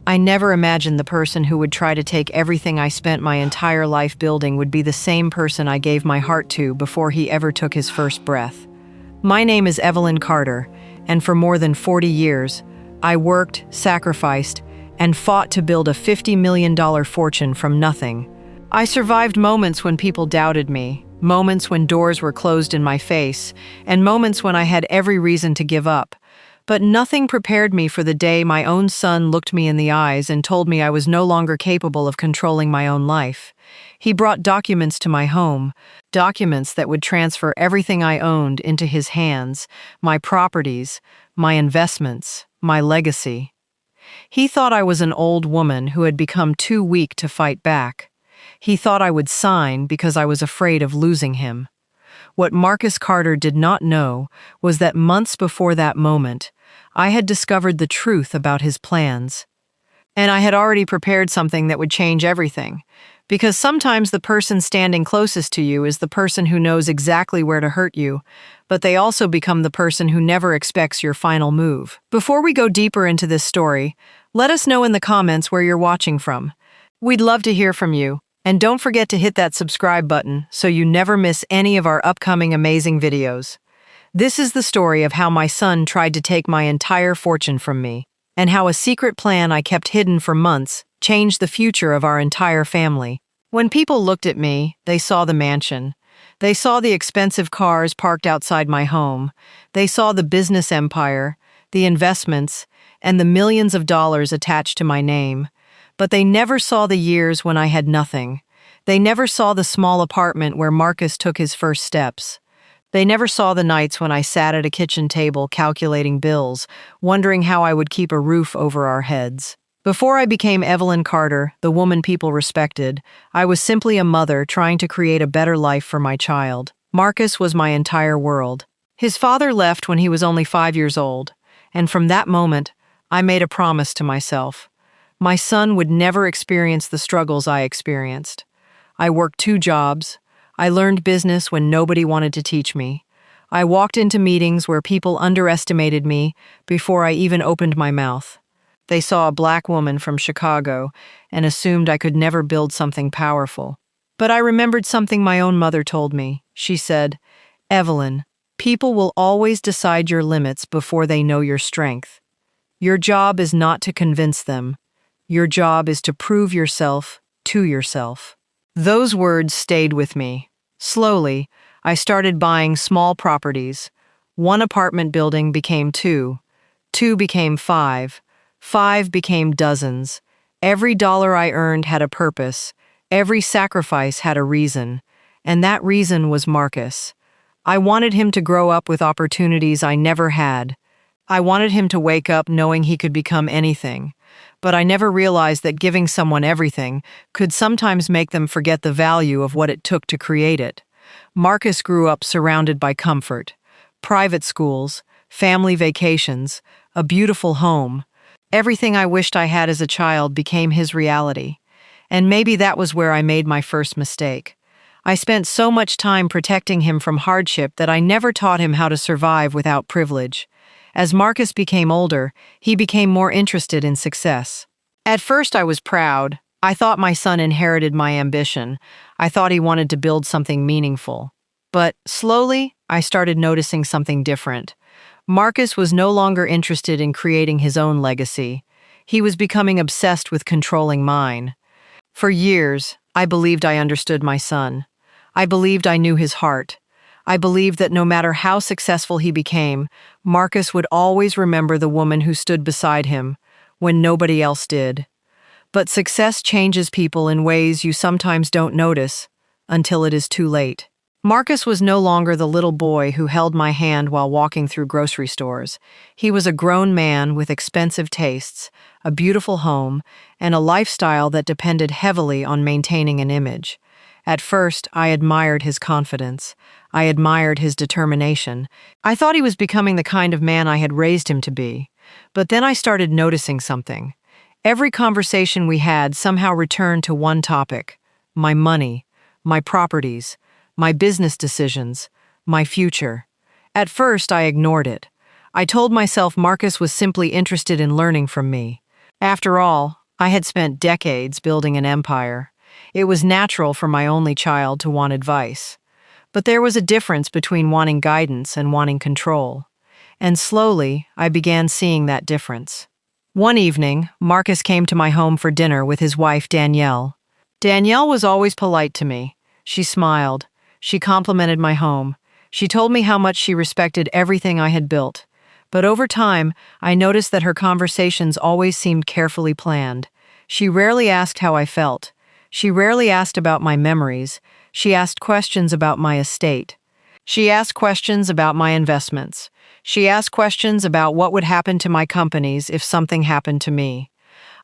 I never imagined the person who would try to take everything I spent my entire life building would be the same person I gave my heart to before he ever took his first breath. My name is Evelyn Carter, and for more than 40 years, I worked, sacrificed, and fought to build a $50 million fortune from nothing. I survived moments when people doubted me, moments when doors were closed in my face, and moments when I had every reason to give up. But nothing prepared me for the day my own son looked me in the eyes and told me I was no longer capable of controlling my own life. He brought documents to my home, documents that would transfer everything I owned into his hands, my properties, my investments, my legacy. He thought I was an old woman who had become too weak to fight back. He thought I would sign because I was afraid of losing him. What Marcus Carter did not know was that months before that moment, I had discovered the truth about his plans. And I had already prepared something that would change everything. Because sometimes the person standing closest to you is the person who knows exactly where to hurt you, but they also become the person who never expects your final move. Before we go deeper into this story, let us know in the comments where you're watching from. We'd love to hear from you. And don't forget to hit that subscribe button so you never miss any of our upcoming amazing videos. This is the story of how my son tried to take my entire fortune from me, and how a secret plan I kept hidden for months changed the future of our entire family. When people looked at me, they saw the mansion. They saw the expensive cars parked outside my home. They saw the business empire, the investments, and the millions of dollars attached to my name. But they never saw the years when I had nothing. They never saw the small apartment where Marcus took his first steps. They never saw the nights when I sat at a kitchen table calculating bills, wondering how I would keep a roof over our heads. Before I became Evelyn Carter, the woman people respected, I was simply a mother trying to create a better life for my child. Marcus was my entire world. His father left when he was only 5 years old, and from that moment, I made a promise to myself. My son would never experience the struggles I experienced. I worked 2 jobs. I learned business when nobody wanted to teach me. I walked into meetings where people underestimated me before I even opened my mouth. They saw a black woman from Chicago and assumed I could never build something powerful. But I remembered something my own mother told me. She said, "Evelyn, people will always decide your limits before they know your strength. Your job is not to convince them. Your job is to prove yourself to yourself." Those words stayed with me. Slowly, I started buying small properties. 1 apartment building became 2. 2 became 5. 5 became dozens. Every dollar I earned had a purpose. Every sacrifice had a reason. And that reason was Marcus. I wanted him to grow up with opportunities I never had. I wanted him to wake up knowing he could become anything. But I never realized that giving someone everything could sometimes make them forget the value of what it took to create it. Marcus grew up surrounded by comfort, private schools, family vacations, a beautiful home. Everything I wished I had as a child became his reality. And maybe that was where I made my first mistake. I spent so much time protecting him from hardship that I never taught him how to survive without privilege. As Marcus became older, he became more interested in success. At first I was proud. I thought my son inherited my ambition. I thought he wanted to build something meaningful. But slowly, I started noticing something different. Marcus was no longer interested in creating his own legacy. He was becoming obsessed with controlling mine. For years, I believed I understood my son. I believed I knew his heart. I believed that no matter how successful he became, Marcus would always remember the woman who stood beside him when nobody else did. But success changes people in ways you sometimes don't notice until it is too late. Marcus was no longer the little boy who held my hand while walking through grocery stores. He was a grown man with expensive tastes, a beautiful home, and a lifestyle that depended heavily on maintaining an image. At first, I admired his confidence. I admired his determination. I thought he was becoming the kind of man I had raised him to be. But then I started noticing something. Every conversation we had somehow returned to one topic: my money, my properties, my business decisions, my future. At first, I ignored it. I told myself Marcus was simply interested in learning from me. After all, I had spent decades building an empire. It was natural for my only child to want advice. But there was a difference between wanting guidance and wanting control. And slowly, I began seeing that difference. One evening, Marcus came to my home for dinner with his wife, Danielle. Danielle was always polite to me. She smiled. She complimented my home. She told me how much she respected everything I had built. But over time, I noticed that her conversations always seemed carefully planned. She rarely asked how I felt. She rarely asked about my memories. She asked questions about my estate. She asked questions about my investments. She asked questions about what would happen to my companies if something happened to me.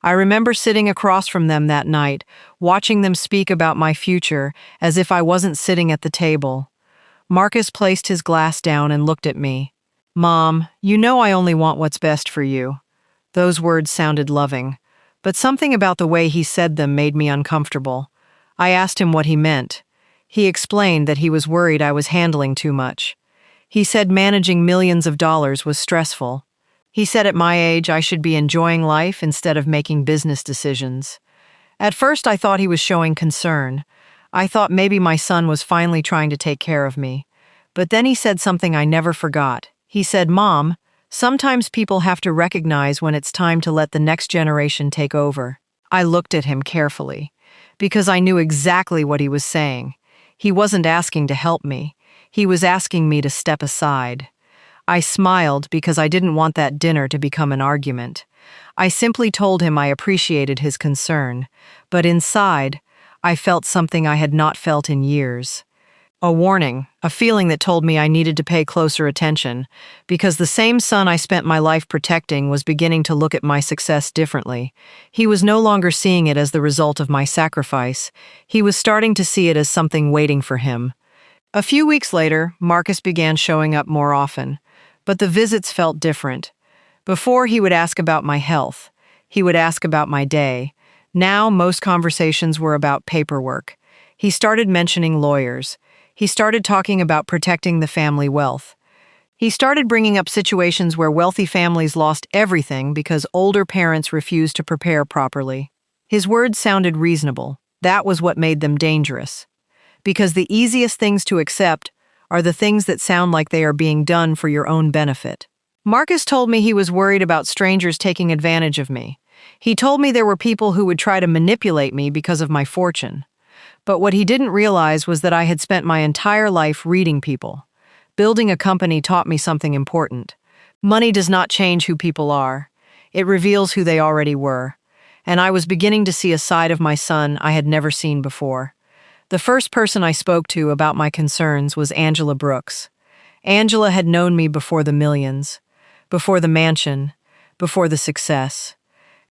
I remember sitting across from them that night, watching them speak about my future as if I wasn't sitting at the table. Marcus placed his glass down and looked at me. "Mom, you know I only want what's best for you." Those words sounded loving, but something about the way he said them made me uncomfortable. I asked him what he meant. He explained that he was worried I was handling too much. He said managing millions of dollars was stressful. He said at my age I should be enjoying life instead of making business decisions. At first I thought he was showing concern. I thought maybe my son was finally trying to take care of me. But then he said something I never forgot. He said, "Mom, sometimes people have to recognize when it's time to let the next generation take over." I looked at him carefully, because I knew exactly what he was saying. He wasn't asking to help me. He was asking me to step aside. I smiled because I didn't want that dinner to become an argument. I simply told him I appreciated his concern, but inside, I felt something I had not felt in years. A warning, a feeling that told me I needed to pay closer attention, because the same son I spent my life protecting was beginning to look at my success differently. He was no longer seeing it as the result of my sacrifice. He was starting to see it as something waiting for him. A few weeks later, Marcus began showing up more often, but the visits felt different. Before, he would ask about my health. He would ask about my day. Now, most conversations were about paperwork. He started mentioning lawyers. He started talking about protecting the family wealth. He started bringing up situations where wealthy families lost everything because older parents refused to prepare properly. His words sounded reasonable. That was what made them dangerous. Because the easiest things to accept are the things that sound like they are being done for your own benefit. Marcus told me he was worried about strangers taking advantage of me. He told me there were people who would try to manipulate me because of my fortune. But what he didn't realize was that I had spent my entire life reading people. Building a company taught me something important. Money does not change who people are. It reveals who they already were. And I was beginning to see a side of my son I had never seen before. The first person I spoke to about my concerns was Angela Brooks. Angela had known me before the millions, before the mansion, before the success.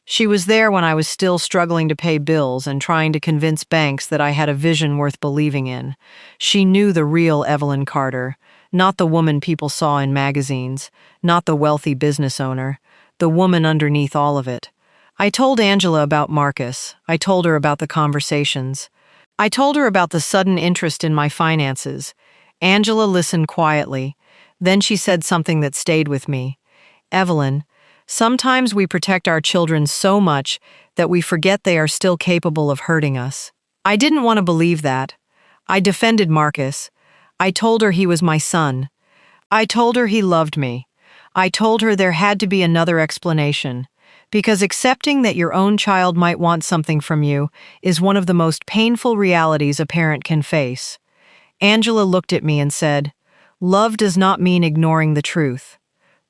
She was there when I was still struggling to pay bills and trying to convince banks that I had a vision worth believing in. She knew the real Evelyn Carter, not the woman people saw in magazines, not the wealthy business owner, the woman underneath all of it. I told Angela about Marcus. I told her about the conversations. I told her about the sudden interest in my finances. Angela listened quietly. Then she said something that stayed with me. "Evelyn, sometimes we protect our children so much that we forget they are still capable of hurting us." I didn't want to believe that. I defended Marcus. I told her he was my son. I told her he loved me. I told her there had to be another explanation, because accepting that your own child might want something from you is one of the most painful realities a parent can face. Angela looked at me and said, "Love does not mean ignoring the truth."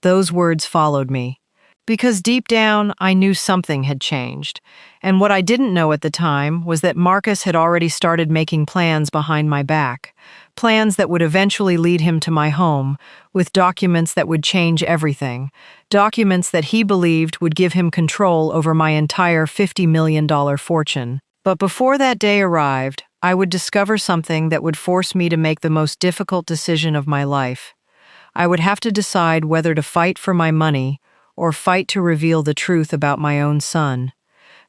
Those words followed me. Because deep down, I knew something had changed. And what I didn't know at the time was that Marcus had already started making plans behind my back. Plans that would eventually lead him to my home, with documents that would change everything. Documents that he believed would give him control over my entire $50 million fortune. But before that day arrived, I would discover something that would force me to make the most difficult decision of my life. I would have to decide whether to fight for my money or fight to reveal the truth about my own son.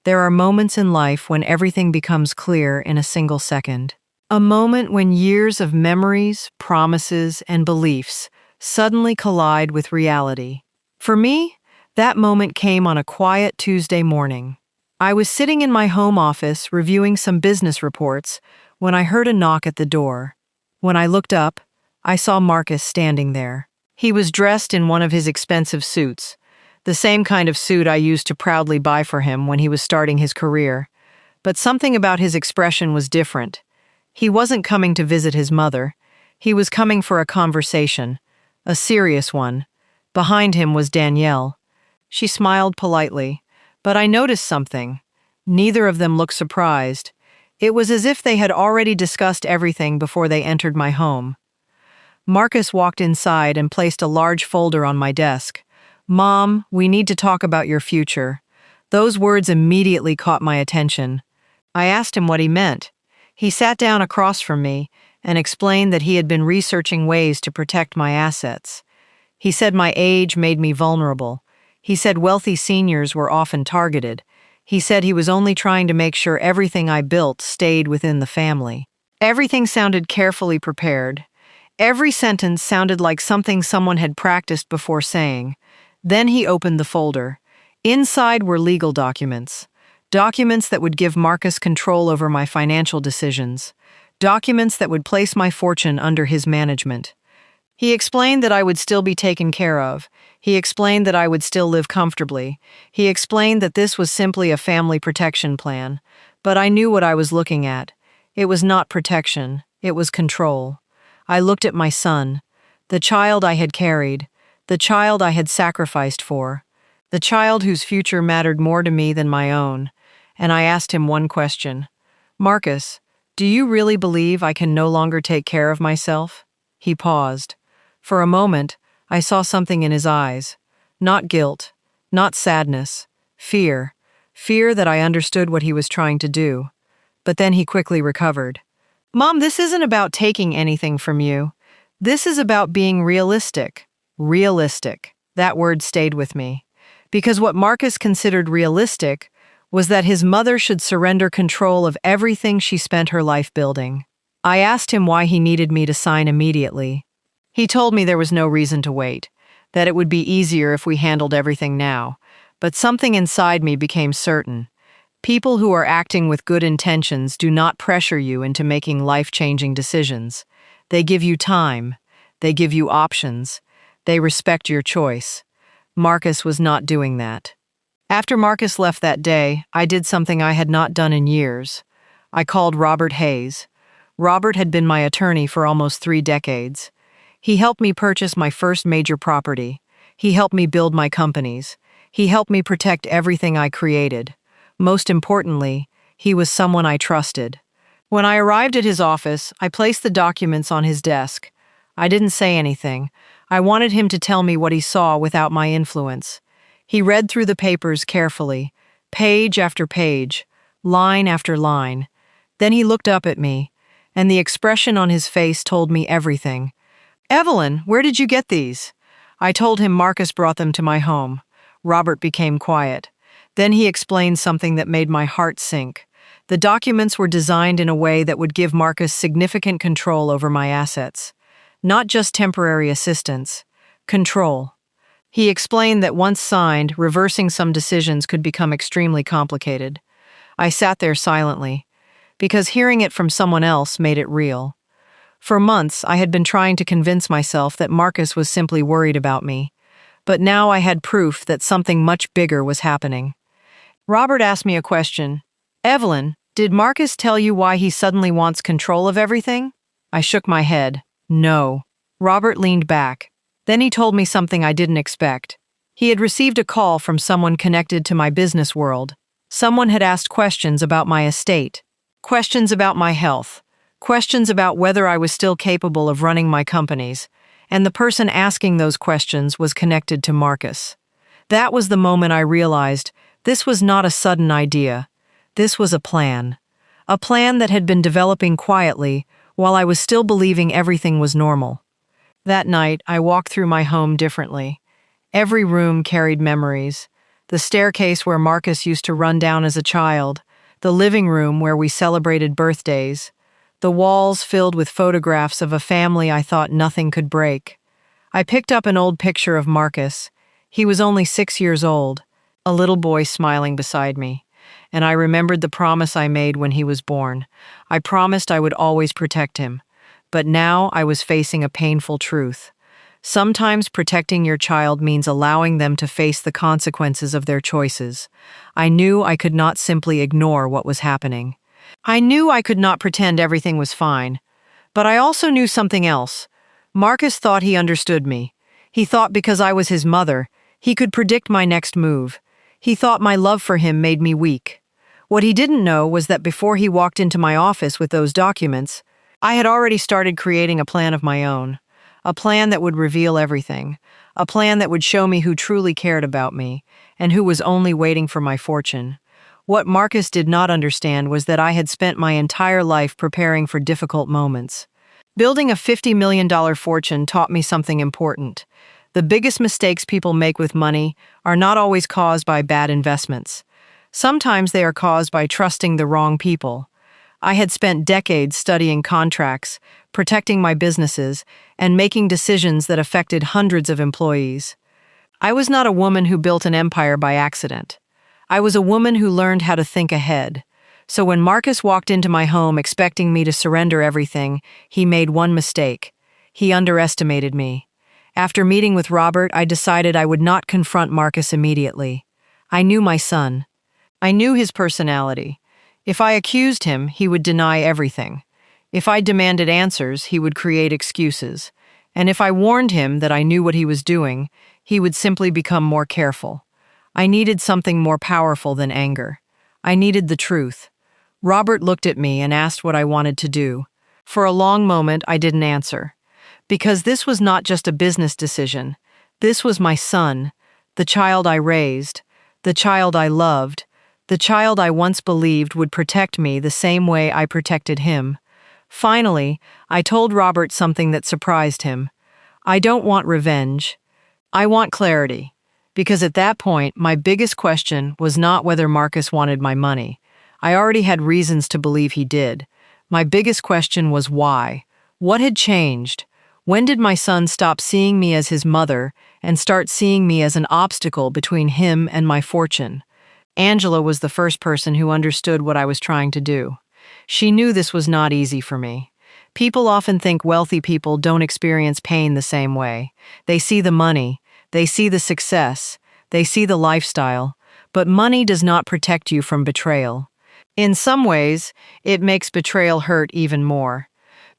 There are moments in life when everything becomes clear in a single second. A moment when years of memories, promises, and beliefs suddenly collide with reality. For me, That moment came on a quiet Tuesday morning. I was sitting in my home office reviewing some business reports when I heard a knock at the door. When I looked up, I saw Marcus standing there. He was dressed in one of his expensive suits, the same kind of suit I used to proudly buy for him when he was starting his career. But something about his expression was different. He wasn't coming to visit his mother. He was coming for a conversation, a serious one. Behind him was Danielle. She smiled politely, but I noticed something. Neither of them looked surprised. It was as if they had already discussed everything before they entered my home. Marcus walked inside and placed a large folder on my desk. "Mom, we need to talk about your future." Those words immediately caught my attention. I asked him what he meant. He sat down across from me and explained that he had been researching ways to protect my assets. He said my age made me vulnerable. He said wealthy seniors were often targeted. He said he was only trying to make sure everything I built stayed within the family. Everything sounded carefully prepared. Every sentence sounded like something someone had practiced before saying. Then he opened the folder. Inside were legal documents. Documents that would give Marcus control over my financial decisions. Documents that would place my fortune under his management. He explained that I would still be taken care of. He explained that I would still live comfortably. He explained that this was simply a family protection plan. But I knew what I was looking at. It was not protection. It was control. I looked at my son, the child I had carried, the child I had sacrificed for, the child whose future mattered more to me than my own, and I asked him one question. "Marcus, do you really believe I can no longer take care of myself?" He paused. For a moment, I saw something in his eyes. Not guilt, not sadness, fear. Fear that I understood what he was trying to do. But then he quickly recovered. "Mom, this isn't about taking anything from you. This is about being realistic." Realistic. That word stayed with me. Because what Marcus considered realistic was that his mother should surrender control of everything she spent her life building. I asked him why he needed me to sign immediately. He told me there was no reason to wait, that it would be easier if we handled everything now. But something inside me became certain. People who are acting with good intentions do not pressure you into making life-changing decisions. They give you time. They give you options. They respect your choice. Marcus was not doing that. After Marcus left that day, I did something I had not done in years. I called Robert Hayes. Robert had been my attorney for almost 3 decades. He helped me purchase my first major property. He helped me build my companies. He helped me protect everything I created. Most importantly, he was someone I trusted. When I arrived at his office, I placed the documents on his desk. I didn't say anything. I wanted him to tell me what he saw without my influence. He read through the papers carefully, page after page, line after line. Then he looked up at me, and the expression on his face told me everything. "Evelyn, where did you get these?" I told him Marcus brought them to my home. Robert became quiet. Then he explained something that made my heart sink. The documents were designed in a way that would give Marcus significant control over my assets. Not just temporary assistance, control. He explained that once signed, reversing some decisions could become extremely complicated. I sat there silently, because hearing it from someone else made it real. For months, I had been trying to convince myself that Marcus was simply worried about me. But now I had proof that something much bigger was happening. Robert asked me a question. "Evelyn, did Marcus tell you why he suddenly wants control of everything?" I shook my head. No. Robert leaned back. Then he told me something I didn't expect. He had received a call from someone connected to my business world. Someone had asked questions about my estate, questions about my health, questions about whether I was still capable of running my companies, and the person asking those questions was connected to Marcus. That was the moment I realized this was not a sudden idea. This was a plan that had been developing quietly while I was still believing everything was normal. That night, I walked through my home differently. Every room carried memories. The staircase where Marcus used to run down as a child, the living room where we celebrated birthdays, the walls filled with photographs of a family I thought nothing could break. I picked up an old picture of Marcus. He was only 6 years old, a little boy smiling beside me. And I remembered the promise I made when he was born. I promised I would always protect him. But now I was facing a painful truth. Sometimes protecting your child means allowing them to face the consequences of their choices. I knew I could not simply ignore what was happening. I knew I could not pretend everything was fine. But I also knew something else. Marcus thought he understood me. He thought because I was his mother, he could predict my next move. He thought my love for him made me weak. What he didn't know was that before he walked into my office with those documents, I had already started creating a plan of my own. A plan that would reveal everything. A plan that would show me who truly cared about me, and who was only waiting for my fortune. What Marcus did not understand was that I had spent my entire life preparing for difficult moments. Building a $50 million fortune taught me something important. The biggest mistakes people make with money are not always caused by bad investments. Sometimes they are caused by trusting the wrong people. I had spent decades studying contracts, protecting my businesses, and making decisions that affected hundreds of employees. I was not a woman who built an empire by accident. I was a woman who learned how to think ahead. So when Marcus walked into my home expecting me to surrender everything, he made one mistake. He underestimated me. After meeting with Robert, I decided I would not confront Marcus immediately. I knew my son. I knew his personality. If I accused him, he would deny everything. If I demanded answers, he would create excuses. And if I warned him that I knew what he was doing, he would simply become more careful. I needed something more powerful than anger. I needed the truth. Robert looked at me and asked what I wanted to do. For a long moment, I didn't answer. Because this was not just a business decision. This was my son, the child I raised, the child I loved, the child I once believed would protect me the same way I protected him. Finally, I told Robert something that surprised him. I don't want revenge. I want clarity. Because at that point, my biggest question was not whether Marcus wanted my money. I already had reasons to believe he did. My biggest question was why. What had changed? When did my son stop seeing me as his mother and start seeing me as an obstacle between him and my fortune? Angela was the first person who understood what I was trying to do. She knew this was not easy for me. People often think wealthy people don't experience pain the same way. They see the money, they see the success, they see the lifestyle, but money does not protect you from betrayal. In some ways, it makes betrayal hurt even more.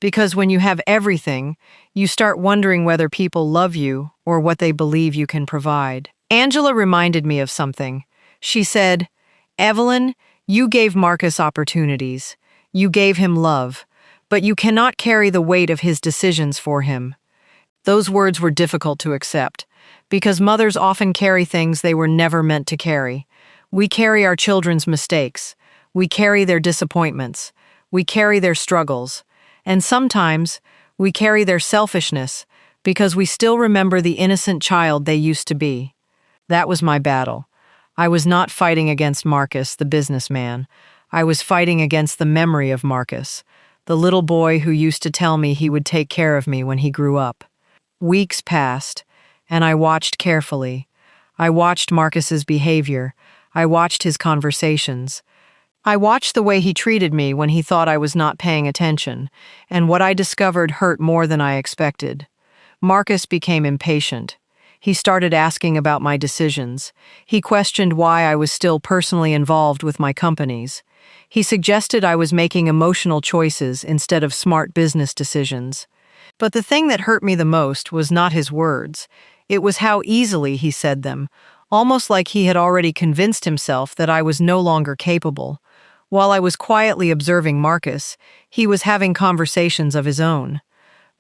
Because when you have everything, you start wondering whether people love you or what they believe you can provide. Angela reminded me of something. She said, "Evelyn, you gave Marcus opportunities. You gave him love, but you cannot carry the weight of his decisions for him." Those words were difficult to accept, because mothers often carry things they were never meant to carry. We carry our children's mistakes. We carry their disappointments. We carry their struggles. And sometimes, we carry their selfishness because we still remember the innocent child they used to be. That was my battle. I was not fighting against Marcus, the businessman. I was fighting against the memory of Marcus, the little boy who used to tell me he would take care of me when he grew up. Weeks passed, and I watched carefully. I watched Marcus's behavior. I watched his conversations. I watched the way he treated me when he thought I was not paying attention, and what I discovered hurt more than I expected. Marcus became impatient. He started asking about my decisions. He questioned why I was still personally involved with my companies. He suggested I was making emotional choices instead of smart business decisions. But the thing that hurt me the most was not his words. It was how easily he said them, almost like he had already convinced himself that I was no longer capable. While I was quietly observing Marcus, he was having conversations of his own.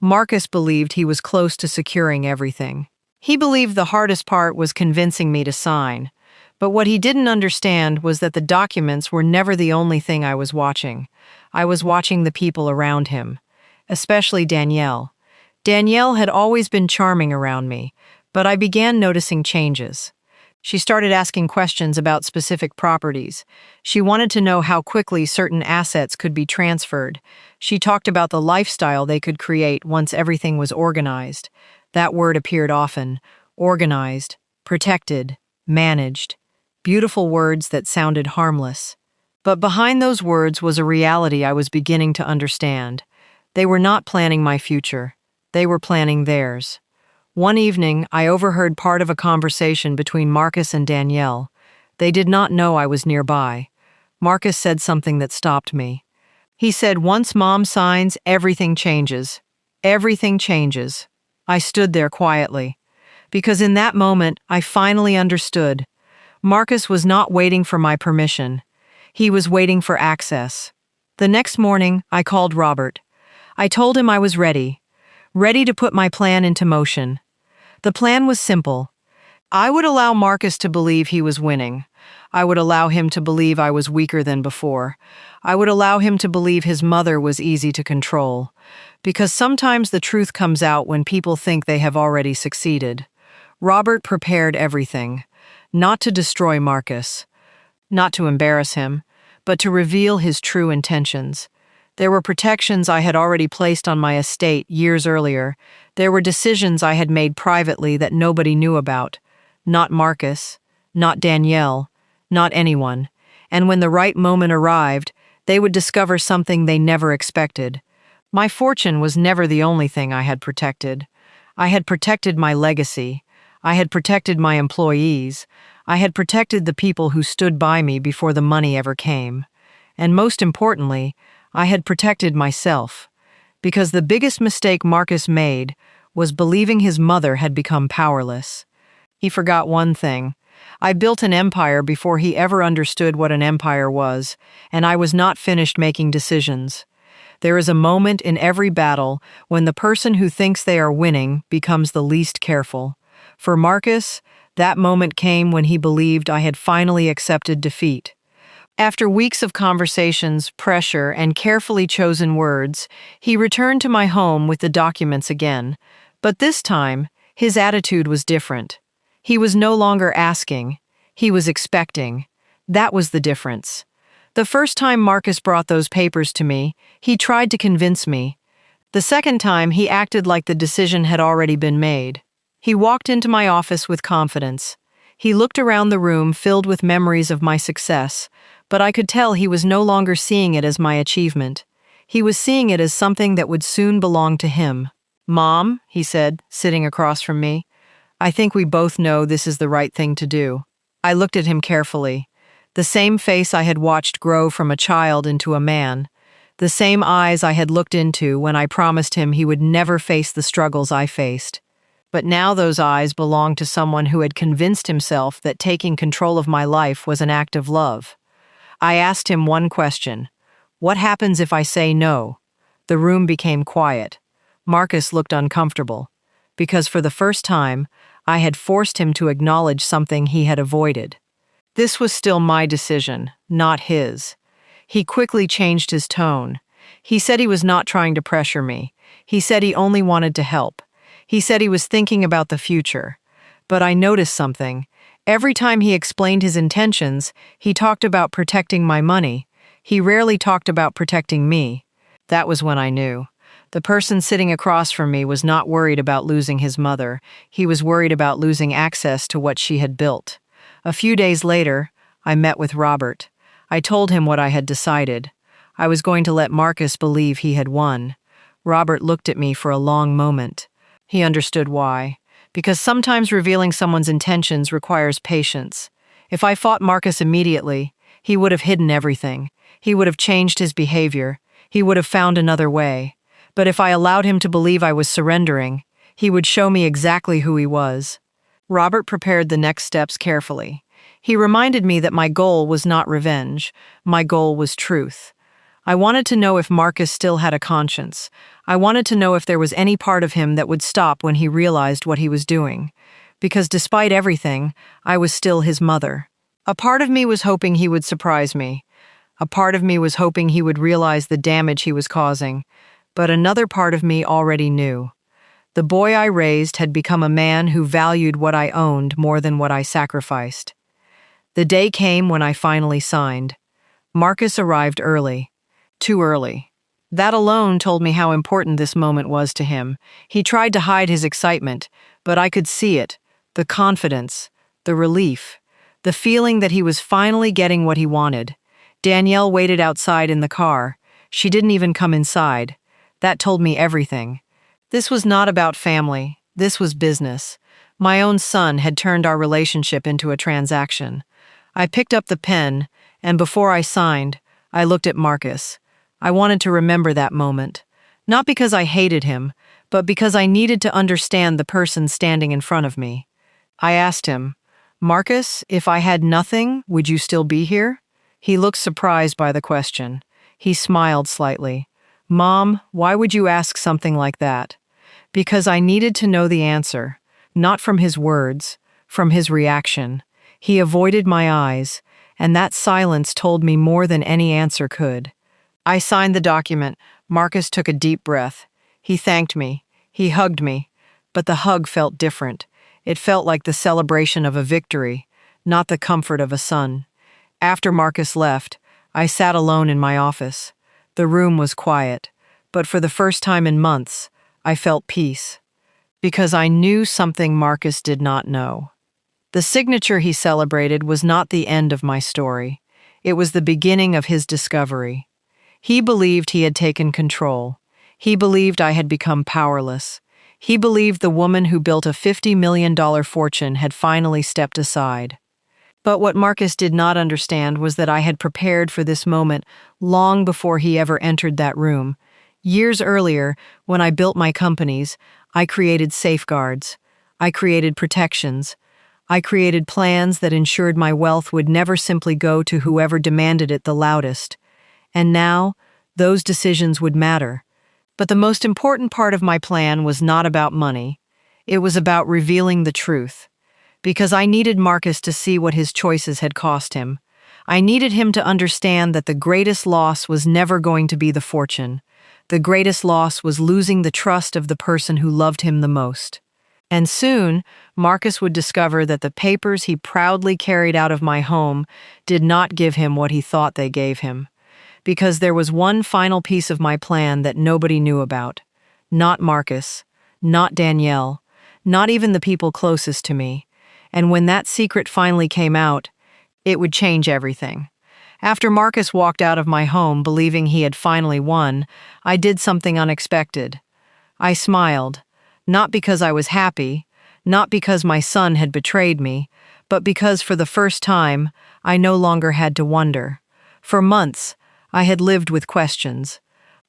Marcus believed he was close to securing everything. He believed the hardest part was convincing me to sign. But what he didn't understand was that the documents were never the only thing I was watching. I was watching the people around him, especially Danielle. Danielle had always been charming around me, but I began noticing changes. She started asking questions about specific properties. She wanted to know how quickly certain assets could be transferred. She talked about the lifestyle they could create once everything was organized. That word appeared often, organized. protected, managed. Beautiful words that sounded harmless. But behind those words was a reality I was beginning to understand. They were not planning my future. They were planning theirs. One evening, I overheard part of a conversation between Marcus and Danielle. They did not know I was nearby. Marcus said something that stopped me. He said, "Once Mom signs, everything changes. Everything changes." I stood there quietly, because in that moment, I finally understood. Marcus was not waiting for my permission. He was waiting for access. The next morning, I called Robert. I told him I was ready to put my plan into motion. The plan was simple. I would allow Marcus to believe he was winning. I would allow him to believe I was weaker than before. I would allow him to believe his mother was easy to control. Because sometimes the truth comes out when people think they have already succeeded. Robert prepared everything. Not to destroy Marcus, not to embarrass him, but to reveal his true intentions. There were protections I had already placed on my estate years earlier. There were decisions I had made privately that nobody knew about. Not Marcus, not Danielle, not anyone. And when the right moment arrived, they would discover something they never expected. My fortune was never the only thing I had protected. I had protected my legacy. I had protected my employees. I had protected the people who stood by me before the money ever came. And most importantly, I had protected myself. Because the biggest mistake Marcus made was believing his mother had become powerless. He forgot one thing. I built an empire before he ever understood what an empire was, and I was not finished making decisions. There is a moment in every battle when the person who thinks they are winning becomes the least careful. For Marcus, that moment came when he believed I had finally accepted defeat. After weeks of conversations, pressure, and carefully chosen words, he returned to my home with the documents again. But this time, his attitude was different. He was no longer asking. He was expecting. That was the difference. The first time Marcus brought those papers to me, he tried to convince me. The second time, he acted like the decision had already been made. He walked into my office with confidence. He looked around the room filled with memories of my success, but I could tell he was no longer seeing it as my achievement. He was seeing it as something that would soon belong to him. "Mom," he said, sitting across from me, "I think we both know this is the right thing to do." I looked at him carefully. The same face I had watched grow from a child into a man. The same eyes I had looked into when I promised him he would never face the struggles I faced. But now those eyes belonged to someone who had convinced himself that taking control of my life was an act of love. I asked him one question. "What happens if I say no?" The room became quiet. Marcus looked uncomfortable, because for the first time, I had forced him to acknowledge something he had avoided. This was still my decision, not his. He quickly changed his tone. He said he was not trying to pressure me. He said he only wanted to help. He said he was thinking about the future. But I noticed something. Every time he explained his intentions, he talked about protecting my money. He rarely talked about protecting me. That was when I knew. The person sitting across from me was not worried about losing his mother. He was worried about losing access to what she had built. A few days later, I met with Robert. I told him what I had decided. I was going to let Marcus believe he had won. Robert looked at me for a long moment. He understood why. Because sometimes revealing someone's intentions requires patience. If I fought Marcus immediately, he would have hidden everything. He would have changed his behavior. He would have found another way. But if I allowed him to believe I was surrendering, he would show me exactly who he was. Robert prepared the next steps carefully. He reminded me that my goal was not revenge. My goal was truth. I wanted to know if Marcus still had a conscience. I wanted to know if there was any part of him that would stop when he realized what he was doing. Because despite everything, I was still his mother. A part of me was hoping he would surprise me. A part of me was hoping he would realize the damage he was causing. But another part of me already knew. The boy I raised had become a man who valued what I owned more than what I sacrificed. The day came when I finally signed. Marcus arrived early. Too early. That alone told me how important this moment was to him. He tried to hide his excitement, but I could see it, the confidence, the relief, the feeling that he was finally getting what he wanted. Danielle waited outside in the car. She didn't even come inside. That told me everything. This was not about family. This was business. My own son had turned our relationship into a transaction. I picked up the pen, and before I signed, I looked at Marcus. I wanted to remember that moment. Not because I hated him, but because I needed to understand the person standing in front of me. I asked him, "Marcus, if I had nothing, would you still be here?" He looked surprised by the question. He smiled slightly. "Mom, why would you ask something like that?" Because I needed to know the answer, not from his words, from his reaction. He avoided my eyes, and that silence told me more than any answer could. I signed the document. Marcus took a deep breath. He thanked me. He hugged me. But the hug felt different. It felt like the celebration of a victory, not the comfort of a son. After Marcus left, I sat alone in my office. The room was quiet, but for the first time in months, I felt peace. Because I knew something Marcus did not know. The signature he celebrated was not the end of my story. It was the beginning of his discovery. He believed he had taken control. He believed I had become powerless. He believed the woman who built a $50 million fortune had finally stepped aside. But what Marcus did not understand was that I had prepared for this moment long before he ever entered that room. Years earlier, when I built my companies, I created safeguards. I created protections. I created plans that ensured my wealth would never simply go to whoever demanded it the loudest. And now, those decisions would matter. But the most important part of my plan was not about money. It was about revealing the truth. Because I needed Marcus to see what his choices had cost him. I needed him to understand that the greatest loss was never going to be the fortune. The greatest loss was losing the trust of the person who loved him the most. And soon, Marcus would discover that the papers he proudly carried out of my home did not give him what he thought they gave him. Because there was one final piece of my plan that nobody knew about. Not Marcus, not Danielle, not even the people closest to me. And when that secret finally came out, it would change everything. After Marcus walked out of my home believing he had finally won, I did something unexpected. I smiled, not because I was happy, not because my son had betrayed me, but because for the first time, I no longer had to wonder. For months, I had lived with questions.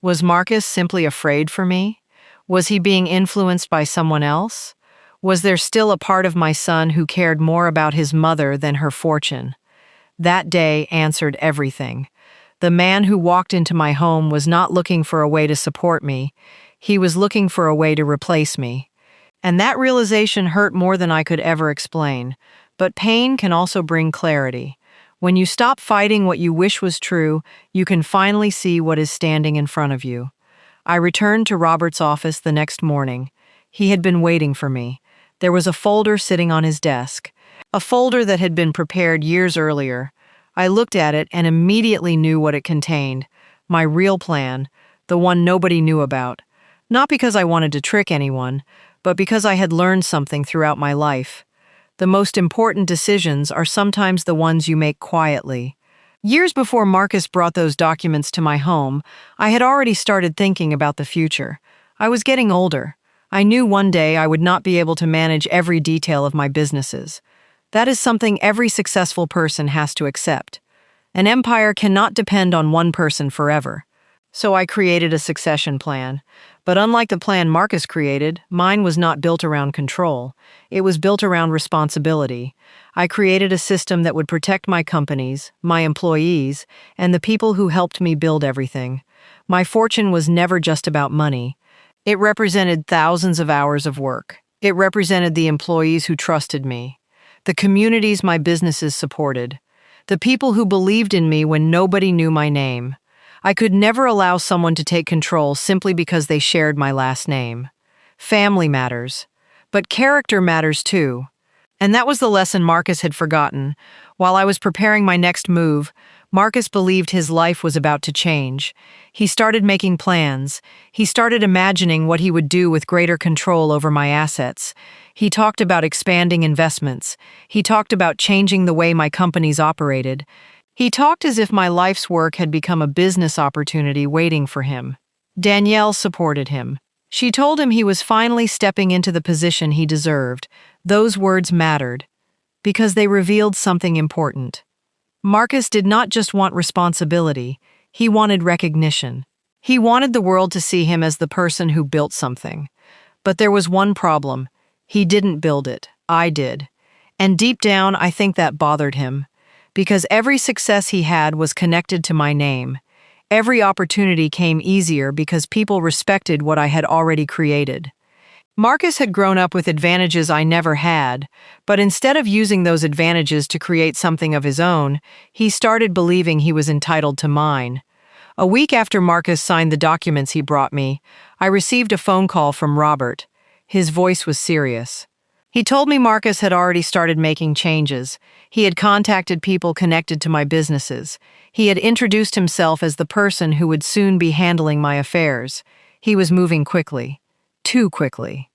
Was Marcus simply afraid for me? Was he being influenced by someone else? Was there still a part of my son who cared more about his mother than her fortune? That day answered everything. The man who walked into my home was not looking for a way to support me. He was looking for a way to replace me. And that realization hurt more than I could ever explain. But pain can also bring clarity. When you stop fighting what you wish was true, you can finally see what is standing in front of you. I returned to Robert's office the next morning. He had been waiting for me. There was a folder sitting on his desk, a folder that had been prepared years earlier. I looked at it and immediately knew what it contained. My real plan, the one nobody knew about. Not because I wanted to trick anyone, but because I had learned something throughout my life. The most important decisions are sometimes the ones you make quietly. Years before Marcus brought those documents to my home, I had already started thinking about the future. I was getting older. I knew one day I would not be able to manage every detail of my businesses. That is something every successful person has to accept. An empire cannot depend on one person forever. So I created a succession plan. But unlike the plan Marcus created, mine was not built around control. It was built around responsibility. I created a system that would protect my companies, my employees, and the people who helped me build everything. My fortune was never just about money. It represented thousands of hours of work. It represented the employees who trusted me, the communities my businesses supported, the people who believed in me when nobody knew my name. I could never allow someone to take control simply because they shared my last name. Family matters, but character matters too. And that was the lesson Marcus had forgotten. While I was preparing my next move, Marcus believed his life was about to change. He started making plans. He started imagining what he would do with greater control over my assets. He talked about expanding investments. He talked about changing the way my companies operated. He talked as if my life's work had become a business opportunity waiting for him. Danielle supported him. She told him he was finally stepping into the position he deserved. Those words mattered because they revealed something important. Marcus did not just want responsibility, he wanted recognition. He wanted the world to see him as the person who built something. But there was one problem. He didn't build it. I did. And deep down, I think that bothered him. Because every success he had was connected to my name. Every opportunity came easier because people respected what I had already created. Marcus had grown up with advantages I never had, but instead of using those advantages to create something of his own, he started believing he was entitled to mine. A week after Marcus signed the documents he brought me, I received a phone call from Robert. His voice was serious. He told me Marcus had already started making changes. He had contacted people connected to my businesses. He had introduced himself as the person who would soon be handling my affairs. He was moving quickly. Too quickly.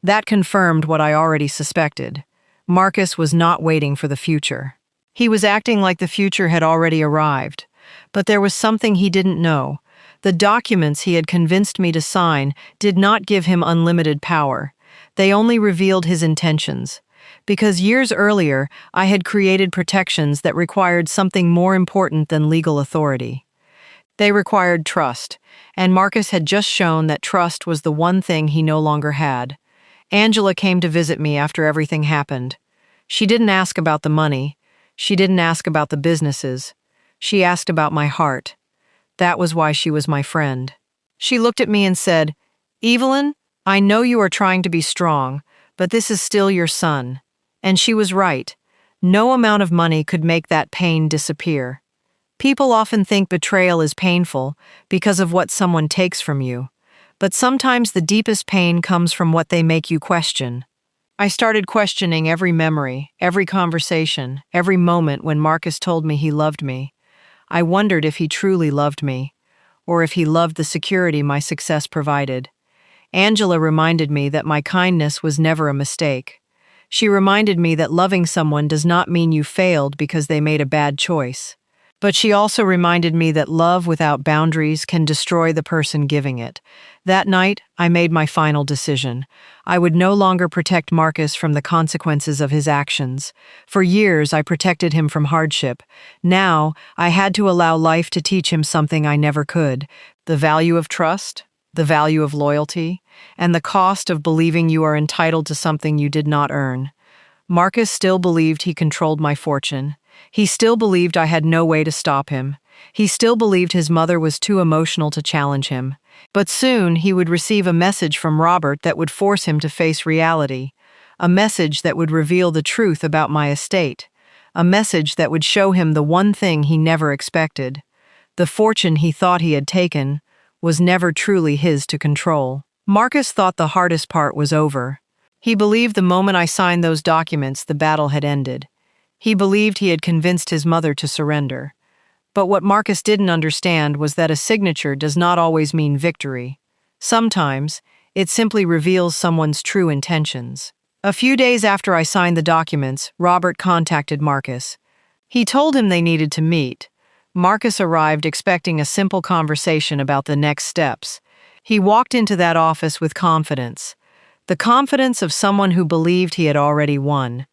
That confirmed what I already suspected. Marcus was not waiting for the future. He was acting like the future had already arrived. But there was something he didn't know. The documents he had convinced me to sign did not give him unlimited power. They only revealed his intentions. Because years earlier, I had created protections that required something more important than legal authority. They required trust, and Marcus had just shown that trust was the one thing he no longer had. Angela came to visit me after everything happened. She didn't ask about the money. She didn't ask about the businesses. She asked about my heart. That was why she was my friend. She looked at me and said, "Evelyn, I know you are trying to be strong, but this is still your son." And she was right. No amount of money could make that pain disappear. People often think betrayal is painful because of what someone takes from you, but sometimes the deepest pain comes from what they make you question. I started questioning every memory, every conversation, every moment when Marcus told me he loved me. I wondered if he truly loved me, or if he loved the security my success provided. Angela reminded me that my kindness was never a mistake. She reminded me that loving someone does not mean you failed because they made a bad choice. But she also reminded me that love without boundaries can destroy the person giving it. That night, I made my final decision. I would no longer protect Marcus from the consequences of his actions. For years, I protected him from hardship. Now, I had to allow life to teach him something I never could: the value of trust, the value of loyalty, and the cost of believing you are entitled to something you did not earn. Marcus still believed he controlled my fortune. He still believed I had no way to stop him. He still believed his mother was too emotional to challenge him. But soon he would receive a message from Robert that would force him to face reality. A message that would reveal the truth about my estate. A message that would show him the one thing he never expected. The fortune he thought he had taken was never truly his to control. Marcus thought the hardest part was over. He believed the moment I signed those documents, the battle had ended. He believed he had convinced his mother to surrender. But what Marcus didn't understand was that a signature does not always mean victory. Sometimes, it simply reveals someone's true intentions. A few days after I signed the documents, Robert contacted Marcus. He told him they needed to meet. Marcus arrived expecting a simple conversation about the next steps. He walked into that office with confidence. The confidence of someone who believed he had already won.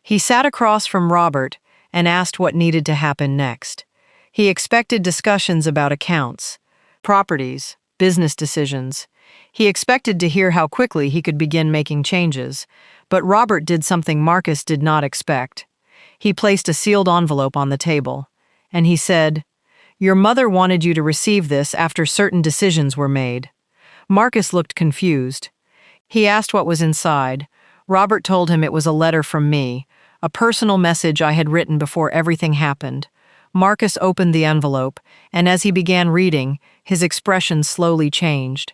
He sat across from Robert and asked what needed to happen next. He expected discussions about accounts, properties, business decisions. He expected to hear how quickly he could begin making changes. But Robert did something Marcus did not expect. He placed a sealed envelope on the table, and he said, "Your mother wanted you to receive this after certain decisions were made." Marcus looked confused. He asked what was inside. Robert told him it was a letter from me, a personal message I had written before everything happened. Marcus opened the envelope, and as he began reading, his expression slowly changed.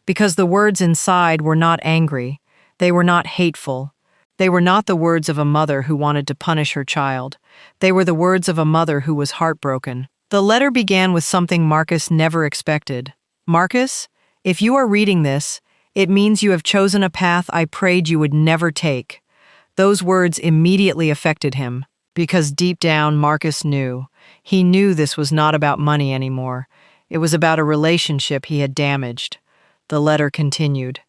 Because the words inside were not angry, they were not hateful. They were not the words of a mother who wanted to punish her child. They were the words of a mother who was heartbroken. The letter began with something Marcus never expected. "Marcus, if you are reading this, it means you have chosen a path I prayed you would never take." Those words immediately affected him, because deep down Marcus knew. He knew this was not about money anymore. It was about a relationship he had damaged. The letter continued.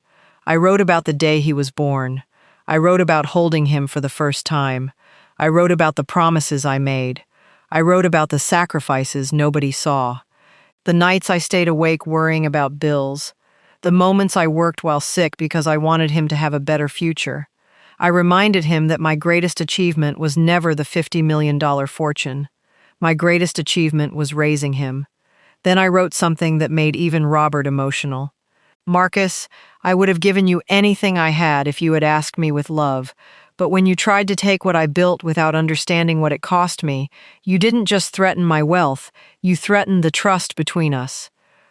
"I wrote about the day he was born. I wrote about holding him for the first time. I wrote about the promises I made. I wrote about the sacrifices nobody saw. The nights I stayed awake worrying about bills. The moments I worked while sick because I wanted him to have a better future. I reminded him that my greatest achievement was never the $50 million fortune. My greatest achievement was raising him." Then I wrote something that made even Robert emotional. "Marcus, I would have given you anything I had if you had asked me with love, but when you tried to take what I built without understanding what it cost me, you didn't just threaten my wealth, you threatened the trust between us."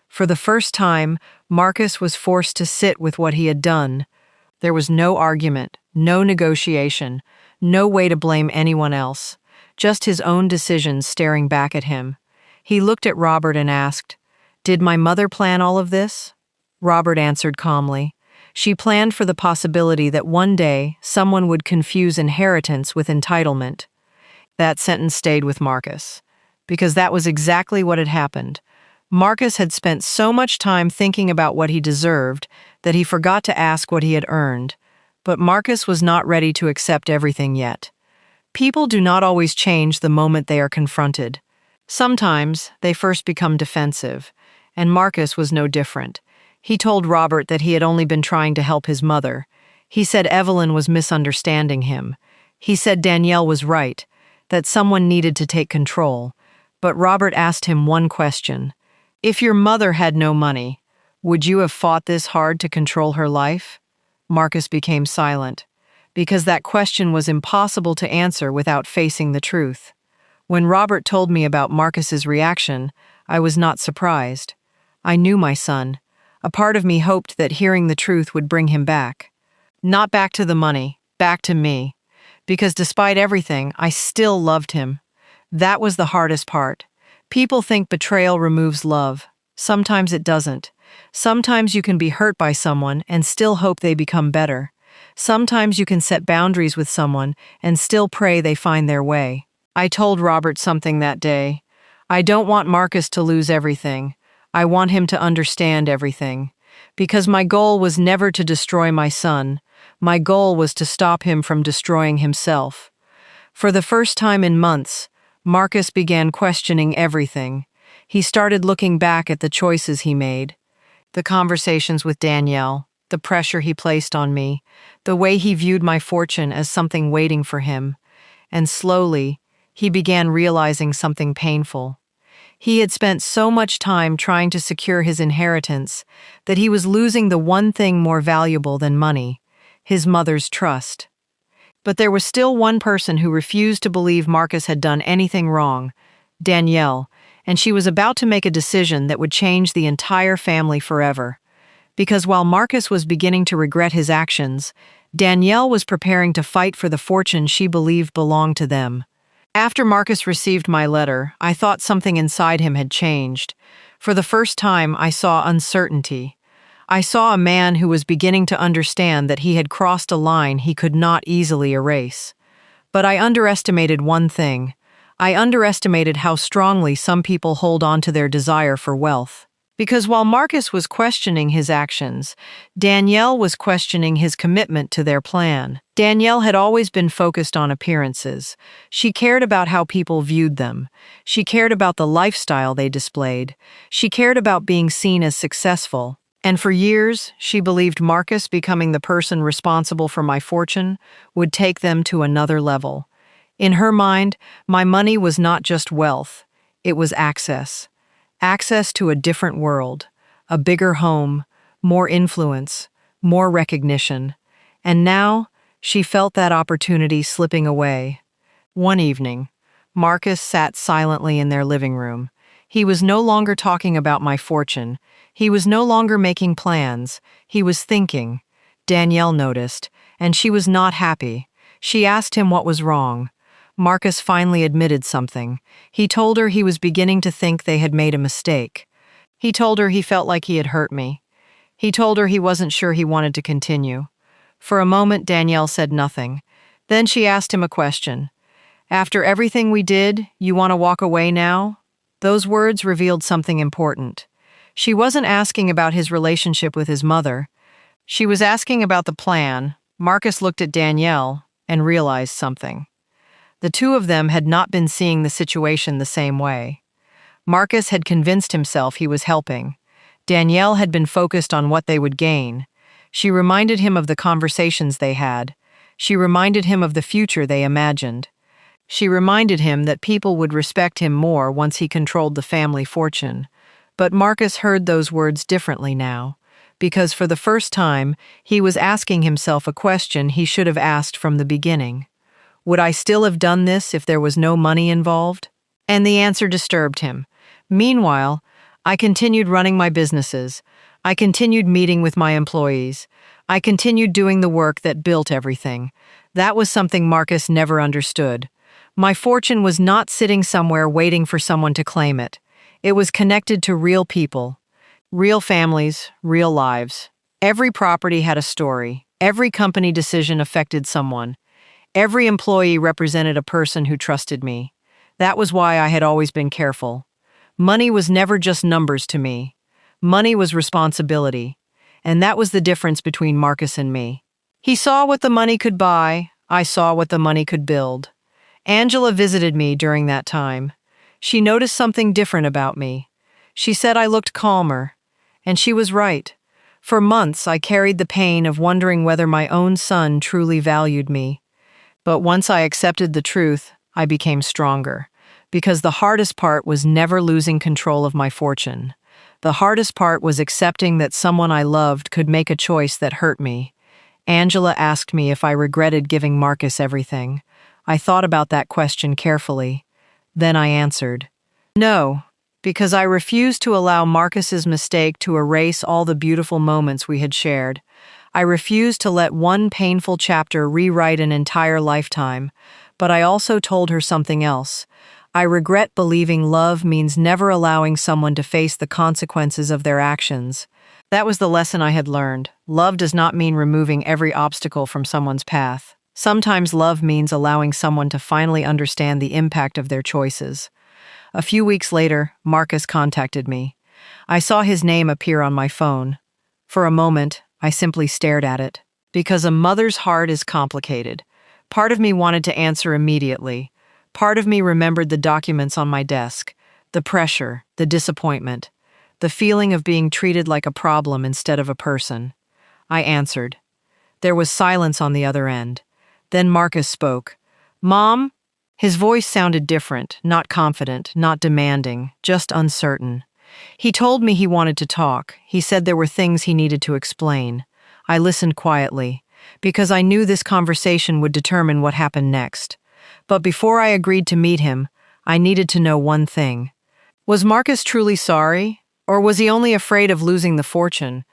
For the first time, Marcus was forced to sit with what he had done. There was no argument, no negotiation, no way to blame anyone else, just his own decisions staring back at him. He looked at Robert and asked, "Did my mother plan all of this?" Robert answered calmly, "She planned for the possibility that one day someone would confuse inheritance with entitlement." That sentence stayed with Marcus, because that was exactly what had happened. Marcus had spent so much time thinking about what he deserved that he forgot to ask what he had earned. But Marcus was not ready to accept everything yet. People do not always change the moment they are confronted. Sometimes they first become defensive, and Marcus was no different. He told Robert that he had only been trying to help his mother. He said Evelyn was misunderstanding him. He said Danielle was right, that someone needed to take control. But Robert asked him one question. "If your mother had no money, would you have fought this hard to control her life?" Marcus became silent, because that question was impossible to answer without facing the truth. When Robert told me about Marcus's reaction, I was not surprised. I knew my son. A part of me hoped that hearing the truth would bring him back. Not back to the money, back to me. Because despite everything, I still loved him. That was the hardest part. People think betrayal removes love. Sometimes it doesn't. Sometimes you can be hurt by someone and still hope they become better. Sometimes you can set boundaries with someone and still pray they find their way. I told Robert something that day. I don't want Marcus to lose everything. I want him to understand everything. Because my goal was never to destroy my son. My goal was to stop him from destroying himself. For the first time in months, Marcus began questioning everything. He started looking back at the choices he made. The conversations with Danielle, the pressure he placed on me, the way he viewed my fortune as something waiting for him. And slowly, he began realizing something painful. He had spent so much time trying to secure his inheritance that he was losing the one thing more valuable than money, his mother's trust. But there was still one person who refused to believe Marcus had done anything wrong, Danielle, and she was about to make a decision that would change the entire family forever. Because while Marcus was beginning to regret his actions, Danielle was preparing to fight for the fortune she believed belonged to them. After Marcus received my letter, I thought something inside him had changed. For the first time, I saw uncertainty. I saw a man who was beginning to understand that he had crossed a line he could not easily erase. But I underestimated one thing. I underestimated how strongly some people hold on to their desire for wealth. Because while Marcus was questioning his actions, Danielle was questioning his commitment to their plan. Danielle had always been focused on appearances. She cared about how people viewed them. She cared about the lifestyle they displayed. She cared about being seen as successful. And for years, she believed Marcus becoming the person responsible for my fortune would take them to another level. In her mind, my money was not just wealth. It was access. Access to a different world, a bigger home, more influence, more recognition. And now, she felt that opportunity slipping away. One evening, Marcus sat silently in their living room. He was no longer talking about my fortune. He was no longer making plans. He was thinking. Danielle noticed, and she was not happy. She asked him what was wrong. Marcus finally admitted something. He told her he was beginning to think they had made a mistake. He told her he felt like he had hurt me. He told her he wasn't sure he wanted to continue. For a moment, Danielle said nothing. Then she asked him a question. "After everything we did, you want to walk away now?" Those words revealed something important. She wasn't asking about his relationship with his mother. She was asking about the plan. Marcus looked at Danielle and realized something. The two of them had not been seeing the situation the same way. Marcus had convinced himself he was helping. Danielle had been focused on what they would gain. She reminded him of the conversations they had. She reminded him of the future they imagined. She reminded him that people would respect him more once he controlled the family fortune. But Marcus heard those words differently now, because for the first time, he was asking himself a question he should have asked from the beginning. Would I still have done this if there was no money involved? And the answer disturbed him. Meanwhile, I continued running my businesses. I continued meeting with my employees. I continued doing the work that built everything. That was something Marcus never understood. My fortune was not sitting somewhere waiting for someone to claim it. It was connected to real people, real families, real lives. Every property had a story. Every company decision affected someone. Every employee represented a person who trusted me. That was why I had always been careful. Money was never just numbers to me. Money was responsibility. And that was the difference between Marcus and me. He saw what the money could buy. I saw what the money could build. Angela visited me during that time. She noticed something different about me. She said I looked calmer. And she was right. For months, I carried the pain of wondering whether my own son truly valued me. But once I accepted the truth, I became stronger. Because the hardest part was never losing control of my fortune. The hardest part was accepting that someone I loved could make a choice that hurt me. Angela asked me if I regretted giving Marcus everything. I thought about that question carefully. Then I answered, no, because I refused to allow Marcus's mistake to erase all the beautiful moments we had shared. I refused to let one painful chapter rewrite an entire lifetime. But I also told her something else. I regret believing love means never allowing someone to face the consequences of their actions. That was the lesson I had learned. Love does not mean removing every obstacle from someone's path. Sometimes love means allowing someone to finally understand the impact of their choices. A few weeks later, Marcus contacted me. I saw his name appear on my phone. For a moment, I simply stared at it. Because a mother's heart is complicated. Part of me wanted to answer immediately. Part of me remembered the documents on my desk, the pressure, the disappointment, the feeling of being treated like a problem instead of a person. I answered. There was silence on the other end. Then Marcus spoke. "Mom?" His voice sounded different, not confident, not demanding, just uncertain. He told me he wanted to talk. He said there were things he needed to explain. I listened quietly, because I knew this conversation would determine what happened next. But before I agreed to meet him, I needed to know one thing. Was Marcus truly sorry, or was he only afraid of losing the fortune?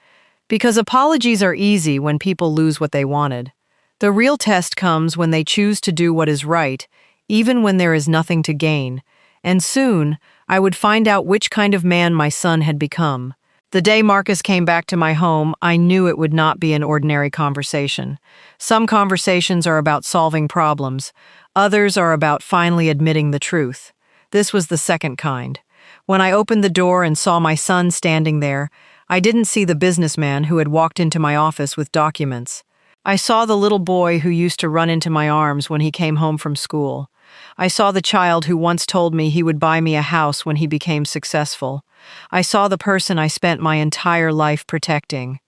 Because apologies are easy when people lose what they wanted. The real test comes when they choose to do what is right, even when there is nothing to gain. And soon, I would find out which kind of man my son had become. The day Marcus came back to my home, I knew it would not be an ordinary conversation. Some conversations are about solving problems. Others are about finally admitting the truth. This was the second kind. When I opened the door and saw my son standing there, I didn't see the businessman who had walked into my office with documents. I saw the little boy who used to run into my arms when he came home from school. I saw the child who once told me he would buy me a house when he became successful. I saw the person I spent my entire life protecting.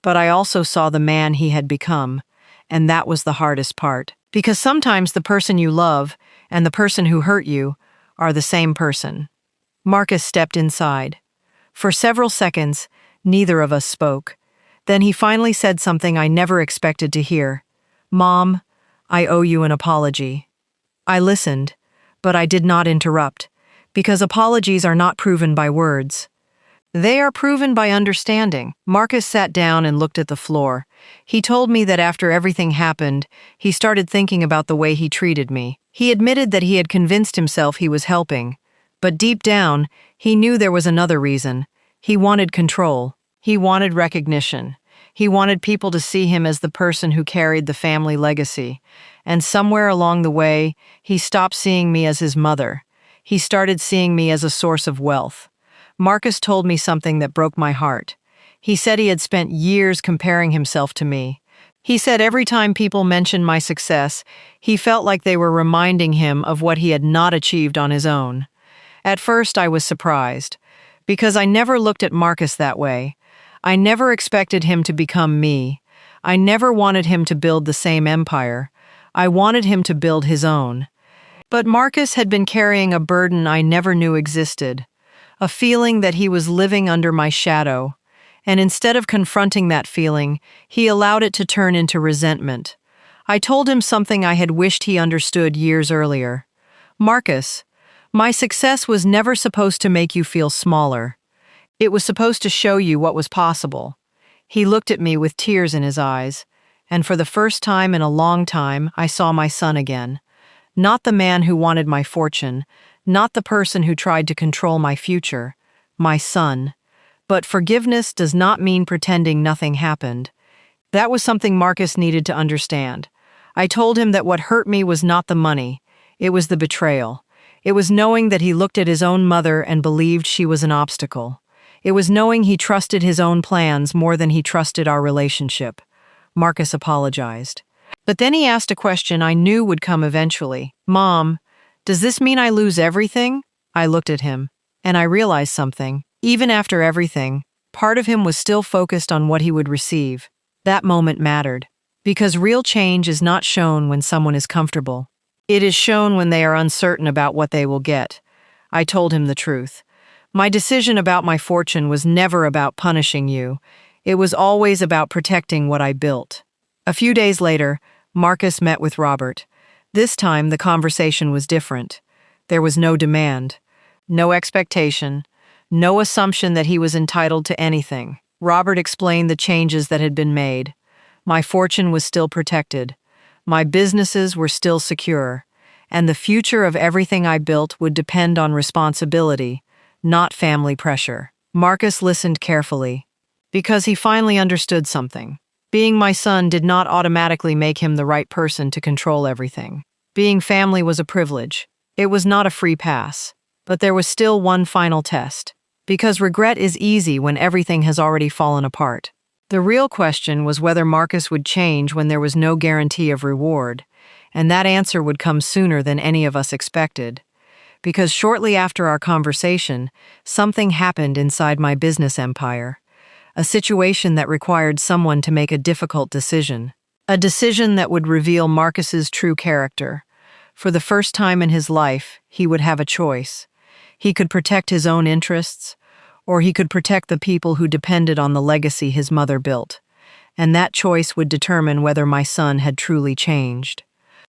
But I also saw the man he had become, and that was the hardest part. Because sometimes the person you love and the person who hurt you are the same person. Marcus stepped inside. For several seconds, neither of us spoke. Then he finally said something I never expected to hear. "Mom, I owe you an apology." I listened, but I did not interrupt, because apologies are not proven by words. They are proven by understanding. Marcus sat down and looked at the floor. He told me that after everything happened, he started thinking about the way he treated me. He admitted that he had convinced himself he was helping, but deep down, he knew there was another reason. He wanted control. He wanted recognition. He wanted people to see him as the person who carried the family legacy. And somewhere along the way, he stopped seeing me as his mother. He started seeing me as a source of wealth. Marcus told me something that broke my heart. He said he had spent years comparing himself to me. He said every time people mentioned my success, he felt like they were reminding him of what he had not achieved on his own. At first, I was surprised, because I never looked at Marcus that way. I never expected him to become me. I never wanted him to build the same empire. I wanted him to build his own. But Marcus had been carrying a burden I never knew existed, a feeling that he was living under my shadow. And instead of confronting that feeling, he allowed it to turn into resentment. I told him something I had wished he understood years earlier. Marcus, my success was never supposed to make you feel smaller. It was supposed to show you what was possible. He looked at me with tears in his eyes, and for the first time in a long time, I saw my son again. Not the man who wanted my fortune, not the person who tried to control my future, my son. But forgiveness does not mean pretending nothing happened. That was something Marcus needed to understand. I told him that what hurt me was not the money, it was the betrayal. It was knowing that he looked at his own mother and believed she was an obstacle. It was knowing he trusted his own plans more than he trusted our relationship. Marcus apologized. But then he asked a question I knew would come eventually. Mom, does this mean I lose everything? I looked at him, and I realized something. Even after everything, part of him was still focused on what he would receive. That moment mattered, because real change is not shown when someone is comfortable. It is shown when they are uncertain about what they will get. I told him the truth. My decision about my fortune was never about punishing you. It was always about protecting what I built. A few days later, Marcus met with Robert. This time, the conversation was different. There was no demand, no expectation, no assumption that he was entitled to anything. Robert explained the changes that had been made. My fortune was still protected. My businesses were still secure. And the future of everything I built would depend on responsibility, not family pressure. Marcus listened carefully, because he finally understood something. Being my son did not automatically make him the right person to control everything. Being family was a privilege. It was not a free pass. But there was still one final test. Because regret is easy when everything has already fallen apart. The real question was whether Marcus would change when there was no guarantee of reward, and that answer would come sooner than any of us expected. Because shortly after our conversation, something happened inside my business empire. A situation that required someone to make a difficult decision. A decision that would reveal Marcus's true character. For the first time in his life, he would have a choice. He could protect his own interests, or he could protect the people who depended on the legacy his mother built. And that choice would determine whether my son had truly changed.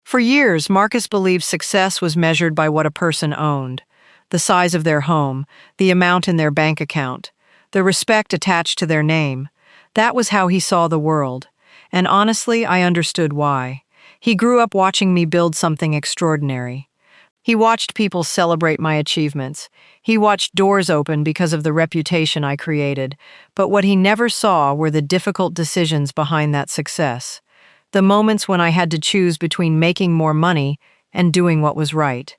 For years, Marcus believed success was measured by what a person owned, the size of their home, the amount in their bank account, the respect attached to their name. That was how he saw the world. And honestly, I understood why. He grew up watching me build something extraordinary. He watched people celebrate my achievements. He watched doors open because of the reputation I created. But what he never saw were the difficult decisions behind that success. The moments when I had to choose between making more money and doing what was right.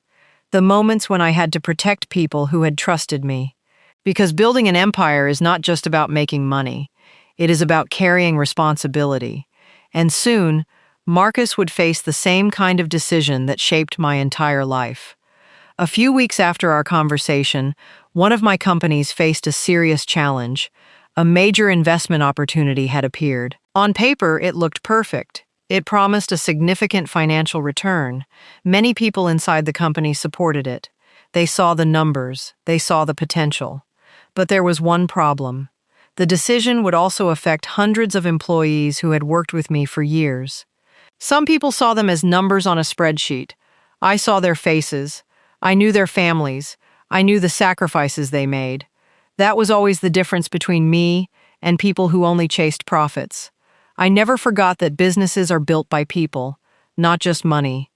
The moments when I had to protect people who had trusted me. Because building an empire is not just about making money. It is about carrying responsibility. And soon, Marcus would face the same kind of decision that shaped my entire life. A few weeks after our conversation, one of my companies faced a serious challenge. A major investment opportunity had appeared. On paper, it looked perfect. It promised a significant financial return. Many people inside the company supported it. They saw the numbers. They saw the potential. But there was one problem. The decision would also affect hundreds of employees who had worked with me for years. Some people saw them as numbers on a spreadsheet. I saw their faces. I knew their families. I knew the sacrifices they made. That was always the difference between me and people who only chased profits. I never forgot that businesses are built by people, not just money.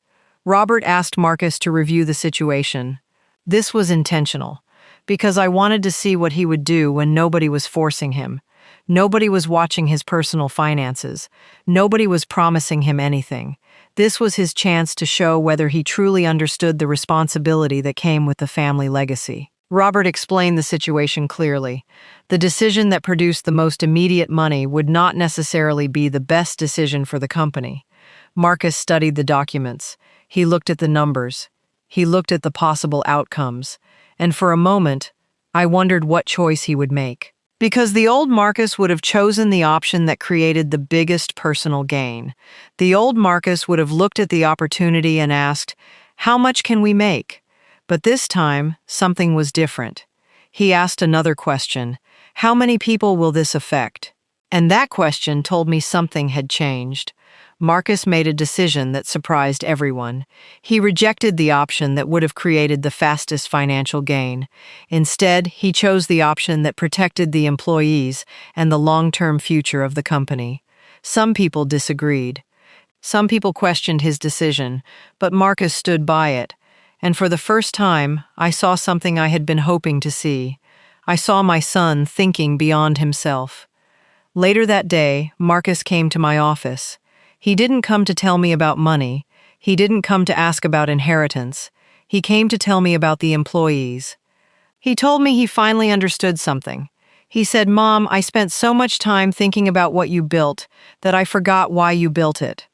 Robert asked Marcus to review the situation. This was intentional, because I wanted to see what he would do when nobody was forcing him. Nobody was watching his personal finances. Nobody was promising him anything. This was his chance to show whether he truly understood the responsibility that came with the family legacy. Robert explained the situation clearly. The decision that produced the most immediate money would not necessarily be the best decision for the company. Marcus studied the documents. He looked at the numbers. He looked at the possible outcomes. And for a moment, I wondered what choice he would make. Because the old Marcus would have chosen the option that created the biggest personal gain. The old Marcus would have looked at the opportunity and asked, "How much can we make?" But this time, something was different. He asked another question: "How many people will this affect?" And that question told me something had changed. Marcus made a decision that surprised everyone. He rejected the option that would have created the fastest financial gain. Instead, he chose the option that protected the employees and the long-term future of the company. Some people disagreed. Some people questioned his decision, but Marcus stood by it. And for the first time, I saw something I had been hoping to see. I saw my son thinking beyond himself. Later that day, Marcus came to my office. He didn't come to tell me about money. He didn't come to ask about inheritance. He came to tell me about the employees. He told me he finally understood something. He said, "Mom, I spent so much time thinking about what you built that I forgot why you built it."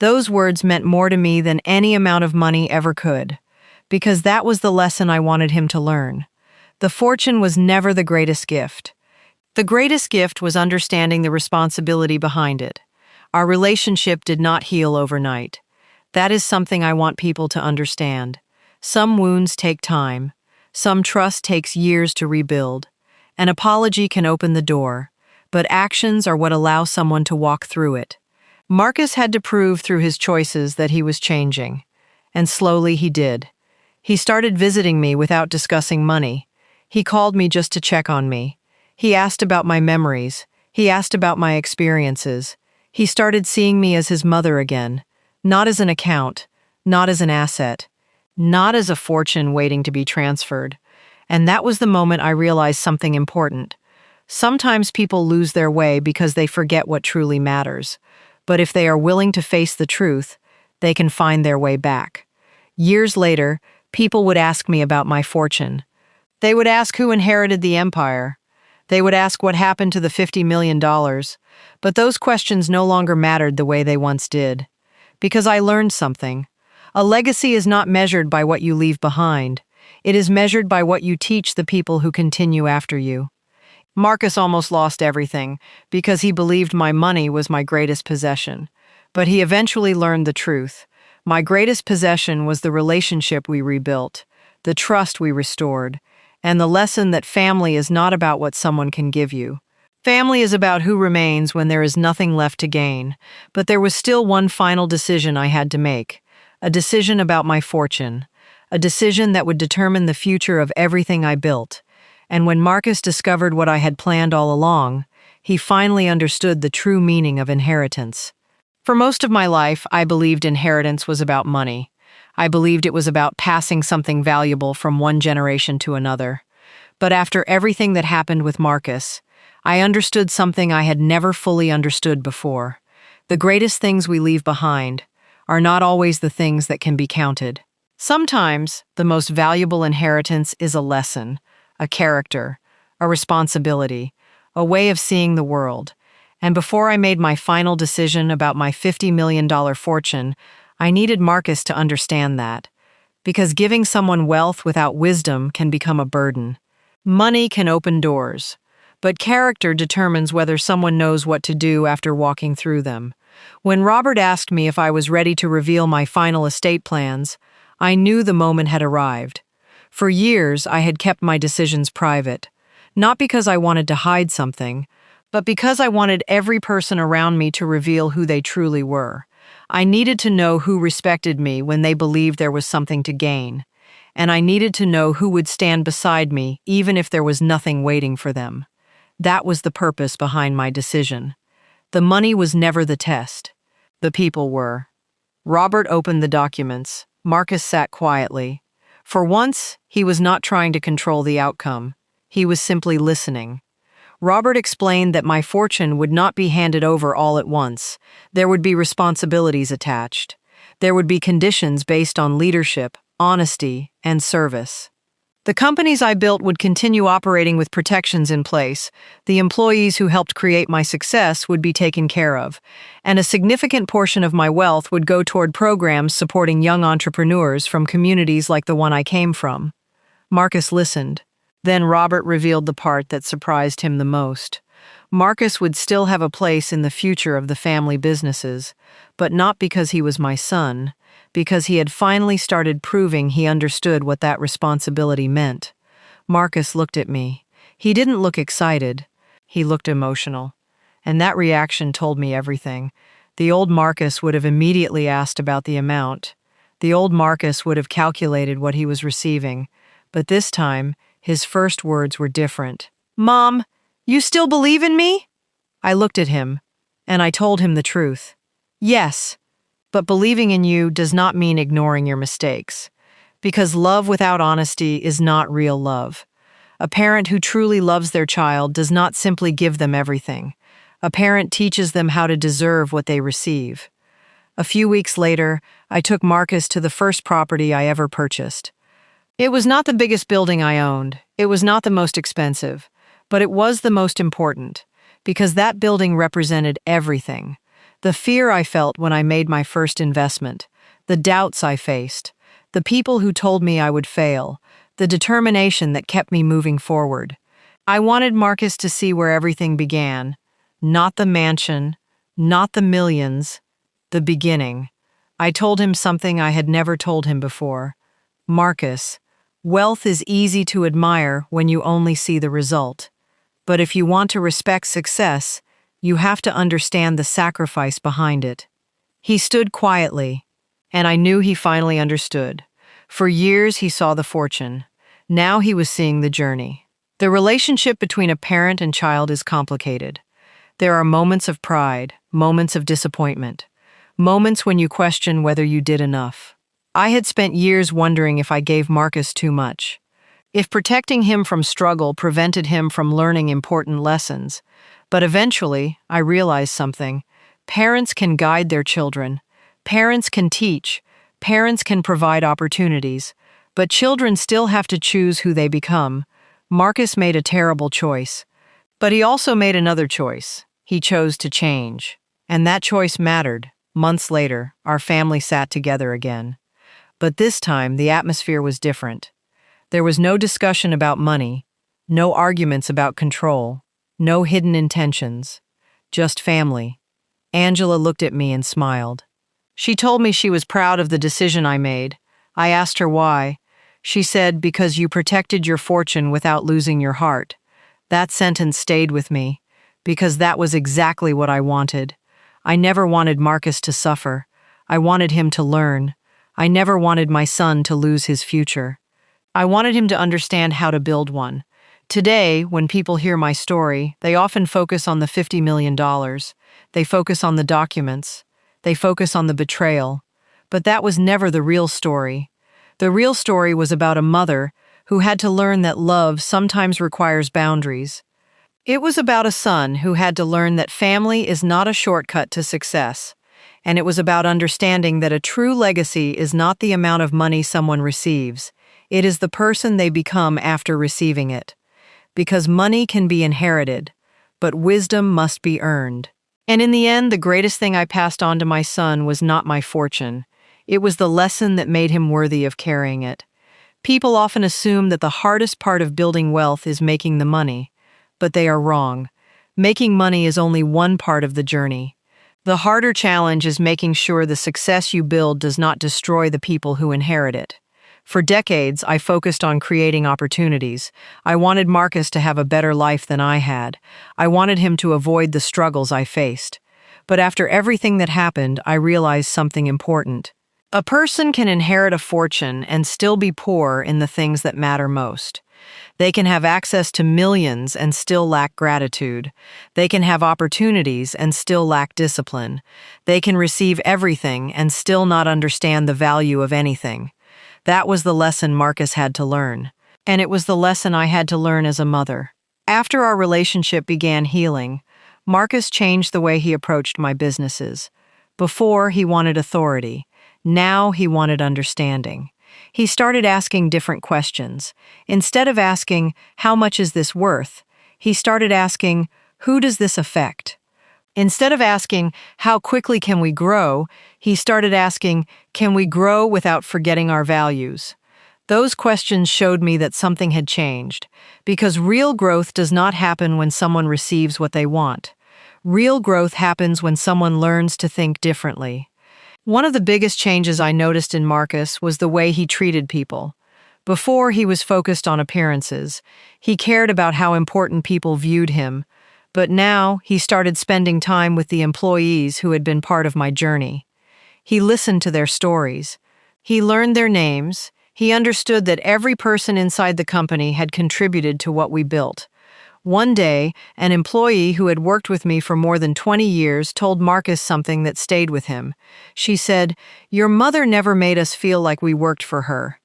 Those words meant more to me than any amount of money ever could, because that was the lesson I wanted him to learn. The fortune was never the greatest gift. The greatest gift was understanding the responsibility behind it. Our relationship did not heal overnight. That is something I want people to understand. Some wounds take time. Some trust takes years to rebuild. An apology can open the door, but actions are what allow someone to walk through it. Marcus had to prove through his choices that he was changing, and slowly he did. He started visiting me without discussing money. He called me just to check on me. He asked about my memories. He asked about my experiences. He started seeing me as his mother again, not as an account, not as an asset, not as a fortune waiting to be transferred. And that was the moment I realized something important. Sometimes people lose their way because they forget what truly matters. But if they are willing to face the truth, they can find their way back. Years later, people would ask me about my fortune. They would ask who inherited the empire. They would ask what happened to the $50 million. But those questions no longer mattered the way they once did. Because I learned something. A legacy is not measured by what you leave behind. It is measured by what you teach the people who continue after you. Marcus almost lost everything because he believed my money was my greatest possession. But he eventually learned the truth. My greatest possession was the relationship we rebuilt, the trust we restored, and the lesson that family is not about what someone can give you. Family is about who remains when there is nothing left to gain. But there was still one final decision I had to make, a decision about my fortune, a decision that would determine the future of everything I built. And when Marcus discovered what I had planned all along, he finally understood the true meaning of inheritance. For most of my life, I believed inheritance was about money. I believed it was about passing something valuable from one generation to another. But after everything that happened with Marcus, I understood something I had never fully understood before. The greatest things we leave behind are not always the things that can be counted. Sometimes, the most valuable inheritance is a lesson, a character, a responsibility, a way of seeing the world. And before I made my final decision about my $50 million fortune, I needed Marcus to understand that. Because giving someone wealth without wisdom can become a burden. Money can open doors, but character determines whether someone knows what to do after walking through them. When Robert asked me if I was ready to reveal my final estate plans, I knew the moment had arrived. For years, I had kept my decisions private, not because I wanted to hide something, but because I wanted every person around me to reveal who they truly were. I needed to know who respected me when they believed there was something to gain, and I needed to know who would stand beside me even if there was nothing waiting for them. That was the purpose behind my decision. The money was never the test. The people were. Robert opened the documents. Marcus sat quietly. For once, he was not trying to control the outcome. He was simply listening. Robert explained that my fortune would not be handed over all at once. There would be responsibilities attached. There would be conditions based on leadership, honesty, and service. The companies I built would continue operating with protections in place. The employees who helped create my success would be taken care of, and a significant portion of my wealth would go toward programs supporting young entrepreneurs from communities like the one I came from. Marcus listened. Then Robert revealed the part that surprised him the most. Marcus would still have a place in the future of the family businesses, but not because he was my son, because he had finally started proving he understood what that responsibility meant. Marcus looked at me. He didn't look excited. He looked emotional. And that reaction told me everything. The old Marcus would have immediately asked about the amount. The old Marcus would have calculated what he was receiving. But this time, his first words were different. "Mom, you still believe in me?" I looked at him, and I told him the truth. "Yes, but believing in you does not mean ignoring your mistakes. Because love without honesty is not real love. A parent who truly loves their child does not simply give them everything. A parent teaches them how to deserve what they receive." A few weeks later, I took Marcus to the first property I ever purchased. It was not the biggest building I owned. It was not the most expensive. But it was the most important, because that building represented everything. The fear I felt when I made my first investment, the doubts I faced, the people who told me I would fail, the determination that kept me moving forward. I wanted Marcus to see where everything began. Not the mansion, not the millions, the beginning. I told him something I had never told him before. "Marcus, wealth is easy to admire when you only see the result. But if you want to respect success, you have to understand the sacrifice behind it." He stood quietly, and I knew he finally understood. For years he saw the fortune. Now he was seeing the journey. The relationship between a parent and child is complicated. There are moments of pride, moments of disappointment, moments when you question whether you did enough. I had spent years wondering if I gave Marcus too much. If protecting him from struggle prevented him from learning important lessons. But eventually, I realized something. Parents can guide their children. Parents can teach. Parents can provide opportunities. But children still have to choose who they become. Marcus made a terrible choice. But he also made another choice. He chose to change. And that choice mattered. Months later, our family sat together again. But this time, the atmosphere was different. There was no discussion about money, no arguments about control, no hidden intentions, just family. Angela looked at me and smiled. She told me she was proud of the decision I made. I asked her why. She said, "Because you protected your fortune without losing your heart." That sentence stayed with me, because that was exactly what I wanted. I never wanted Marcus to suffer. I wanted him to learn. I never wanted my son to lose his future. I wanted him to understand how to build one. Today, when people hear my story, they often focus on the $50 million. They focus on the documents. They focus on the betrayal. But that was never the real story. The real story was about a mother who had to learn that love sometimes requires boundaries. It was about a son who had to learn that family is not a shortcut to success. And it was about understanding that a true legacy is not the amount of money someone receives. It is the person they become after receiving it. Because money can be inherited, but wisdom must be earned. And in the end, the greatest thing I passed on to my son was not my fortune. It was the lesson that made him worthy of carrying it. People often assume that the hardest part of building wealth is making the money, but they are wrong. Making money is only one part of the journey. The harder challenge is making sure the success you build does not destroy the people who inherit it. For decades, I focused on creating opportunities. I wanted Marcus to have a better life than I had. I wanted him to avoid the struggles I faced. But after everything that happened, I realized something important. A person can inherit a fortune and still be poor in the things that matter most. They can have access to millions and still lack gratitude. They can have opportunities and still lack discipline. They can receive everything and still not understand the value of anything. That was the lesson Marcus had to learn. And it was the lesson I had to learn as a mother. After our relationship began healing, Marcus changed the way he approached my businesses. Before, he wanted authority. Now, he wanted understanding. He started asking different questions. Instead of asking, "How much is this worth?" he started asking, "Who does this affect?" Instead of asking, "How quickly can we grow?" he started asking, "Can we grow without forgetting our values?" Those questions showed me that something had changed, because real growth does not happen when someone receives what they want. Real growth happens when someone learns to think differently. One of the biggest changes I noticed in Marcus was the way he treated people. Before, he was focused on appearances. He cared about how important people viewed him. But now, he started spending time with the employees who had been part of my journey. He listened to their stories. He learned their names. He understood that every person inside the company had contributed to what we built. One day, an employee who had worked with me for more than 20 years told Marcus something that stayed with him. She said, "Your mother never made us feel like we worked for her.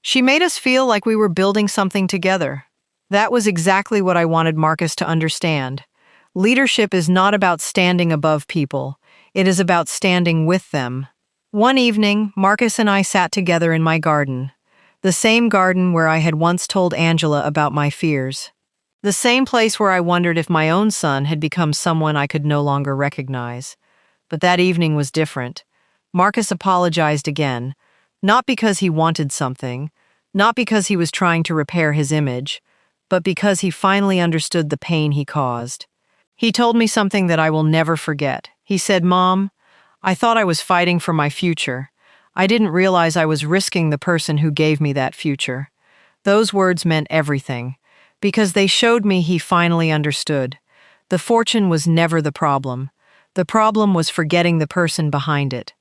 She made us feel like we were building something together." That was exactly what I wanted Marcus to understand. Leadership is not about standing above people. It is about standing with them. One evening, Marcus and I sat together in my garden. The same garden where I had once told Angela about my fears. The same place where I wondered if my own son had become someone I could no longer recognize. But that evening was different. Marcus apologized again, not because he wanted something, not because he was trying to repair his image, but because he finally understood the pain he caused. He told me something that I will never forget. He said, "Mom, I thought I was fighting for my future. I didn't realize I was risking the person who gave me that future." Those words meant everything, because they showed me he finally understood. The fortune was never the problem. The problem was forgetting the person behind it.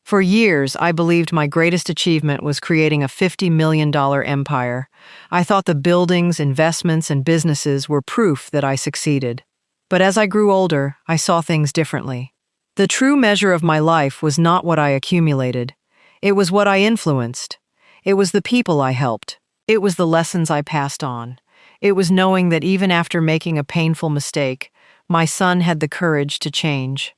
For years, I believed my greatest achievement was creating a $50 million empire. I thought the buildings, investments, and businesses were proof that I succeeded. But as I grew older, I saw things differently. The true measure of my life was not what I accumulated. It was what I influenced. It was the people I helped. It was the lessons I passed on. It was knowing that even after making a painful mistake, my son had the courage to change.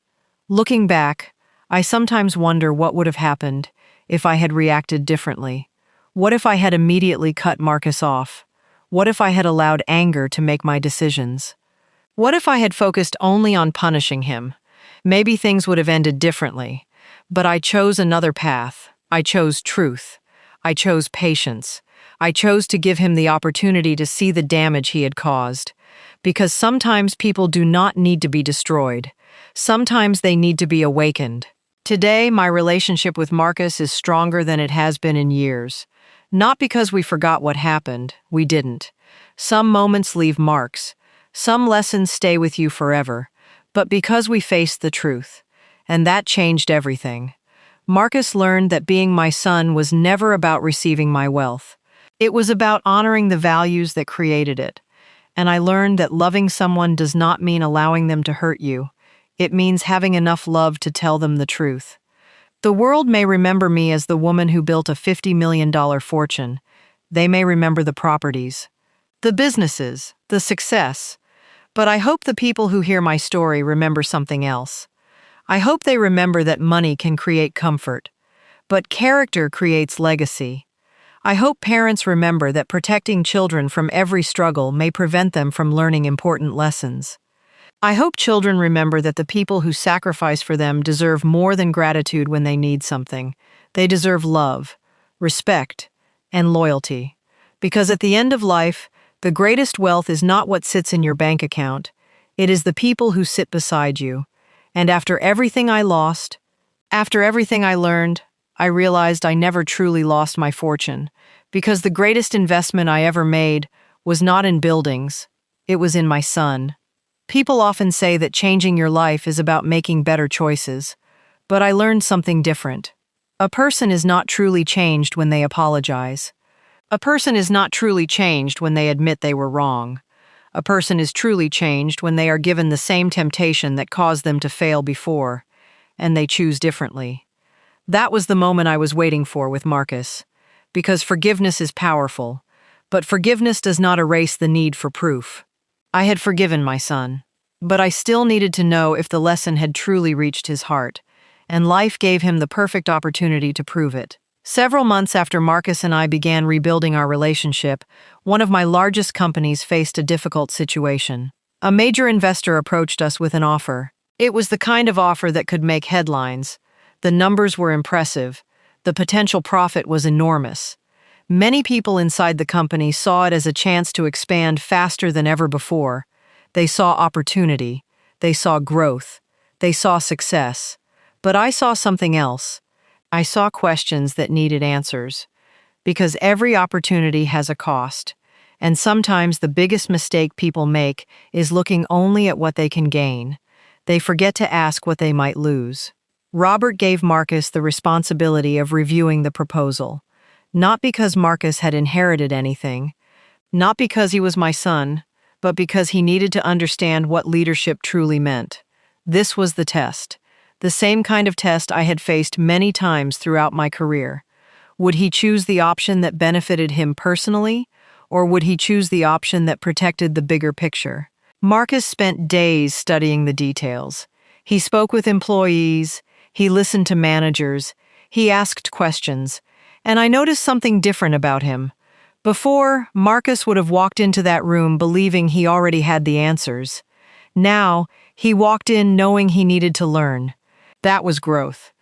Looking back, I sometimes wonder what would have happened if I had reacted differently. What if I had immediately cut Marcus off? What if I had allowed anger to make my decisions? What if I had focused only on punishing him? Maybe things would have ended differently. But I chose another path. I chose truth. I chose patience. I chose to give him the opportunity to see the damage he had caused. Because sometimes people do not need to be destroyed. Sometimes they need to be awakened. Today, my relationship with Marcus is stronger than it has been in years. Not because we forgot what happened. We didn't. Some moments leave marks. Some lessons stay with you forever. But because we faced the truth. And that changed everything. Marcus learned that being my son was never about receiving my wealth. It was about honoring the values that created it. And I learned that loving someone does not mean allowing them to hurt you. It means having enough love to tell them the truth. The world may remember me as the woman who built a $50 million fortune. They may remember the properties, the businesses, the success. But I hope the people who hear my story remember something else. I hope they remember that money can create comfort, but character creates legacy. I hope parents remember that protecting children from every struggle may prevent them from learning important lessons. I hope children remember that the people who sacrifice for them deserve more than gratitude when they need something. They deserve love, respect, and loyalty. Because at the end of life, the greatest wealth is not what sits in your bank account. It is the people who sit beside you. And after everything I lost, after everything I learned, I realized I never truly lost my fortune, because the greatest investment I ever made was not in buildings, it was in my son. People often say that changing your life is about making better choices, but I learned something different. A person is not truly changed when they apologize. A person is not truly changed when they admit they were wrong. A person is truly changed when they are given the same temptation that caused them to fail before, and they choose differently. That was the moment I was waiting for with Marcus. Because forgiveness is powerful, but forgiveness does not erase the need for proof. I had forgiven my son, but I still needed to know if the lesson had truly reached his heart, and life gave him the perfect opportunity to prove it. Several months after Marcus and I began rebuilding our relationship, one of my largest companies faced a difficult situation. A major investor approached us with an offer. It was the kind of offer that could make headlines. The numbers were impressive. The potential profit was enormous. Many people inside the company saw it as a chance to expand faster than ever before. They saw opportunity. They saw growth. They saw success. But I saw something else. I saw questions that needed answers. Because every opportunity has a cost. And sometimes the biggest mistake people make is looking only at what they can gain. They forget to ask what they might lose. Robert gave Marcus the responsibility of reviewing the proposal. Not because Marcus had inherited anything, not because he was my son, but because he needed to understand what leadership truly meant. This was the test. The same kind of test I had faced many times throughout my career. Would he choose the option that benefited him personally, or would he choose the option that protected the bigger picture? Marcus spent days studying the details. He spoke with employees, he listened to managers, he asked questions, and I noticed something different about him. Before, Marcus would have walked into that room believing he already had the answers. Now, he walked in knowing he needed to learn. That was growth.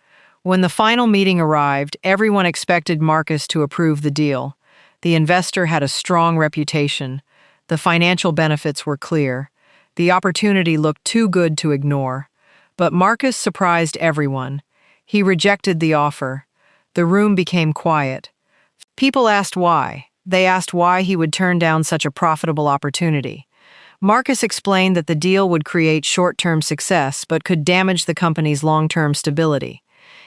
When the final meeting arrived, everyone expected Marcus to approve the deal. The investor had a strong reputation. The financial benefits were clear. The opportunity looked too good to ignore. But Marcus surprised everyone. He rejected the offer. The room became quiet. People asked why. They asked why he would turn down such a profitable opportunity. Marcus explained that the deal would create short-term success but could damage the company's long-term stability.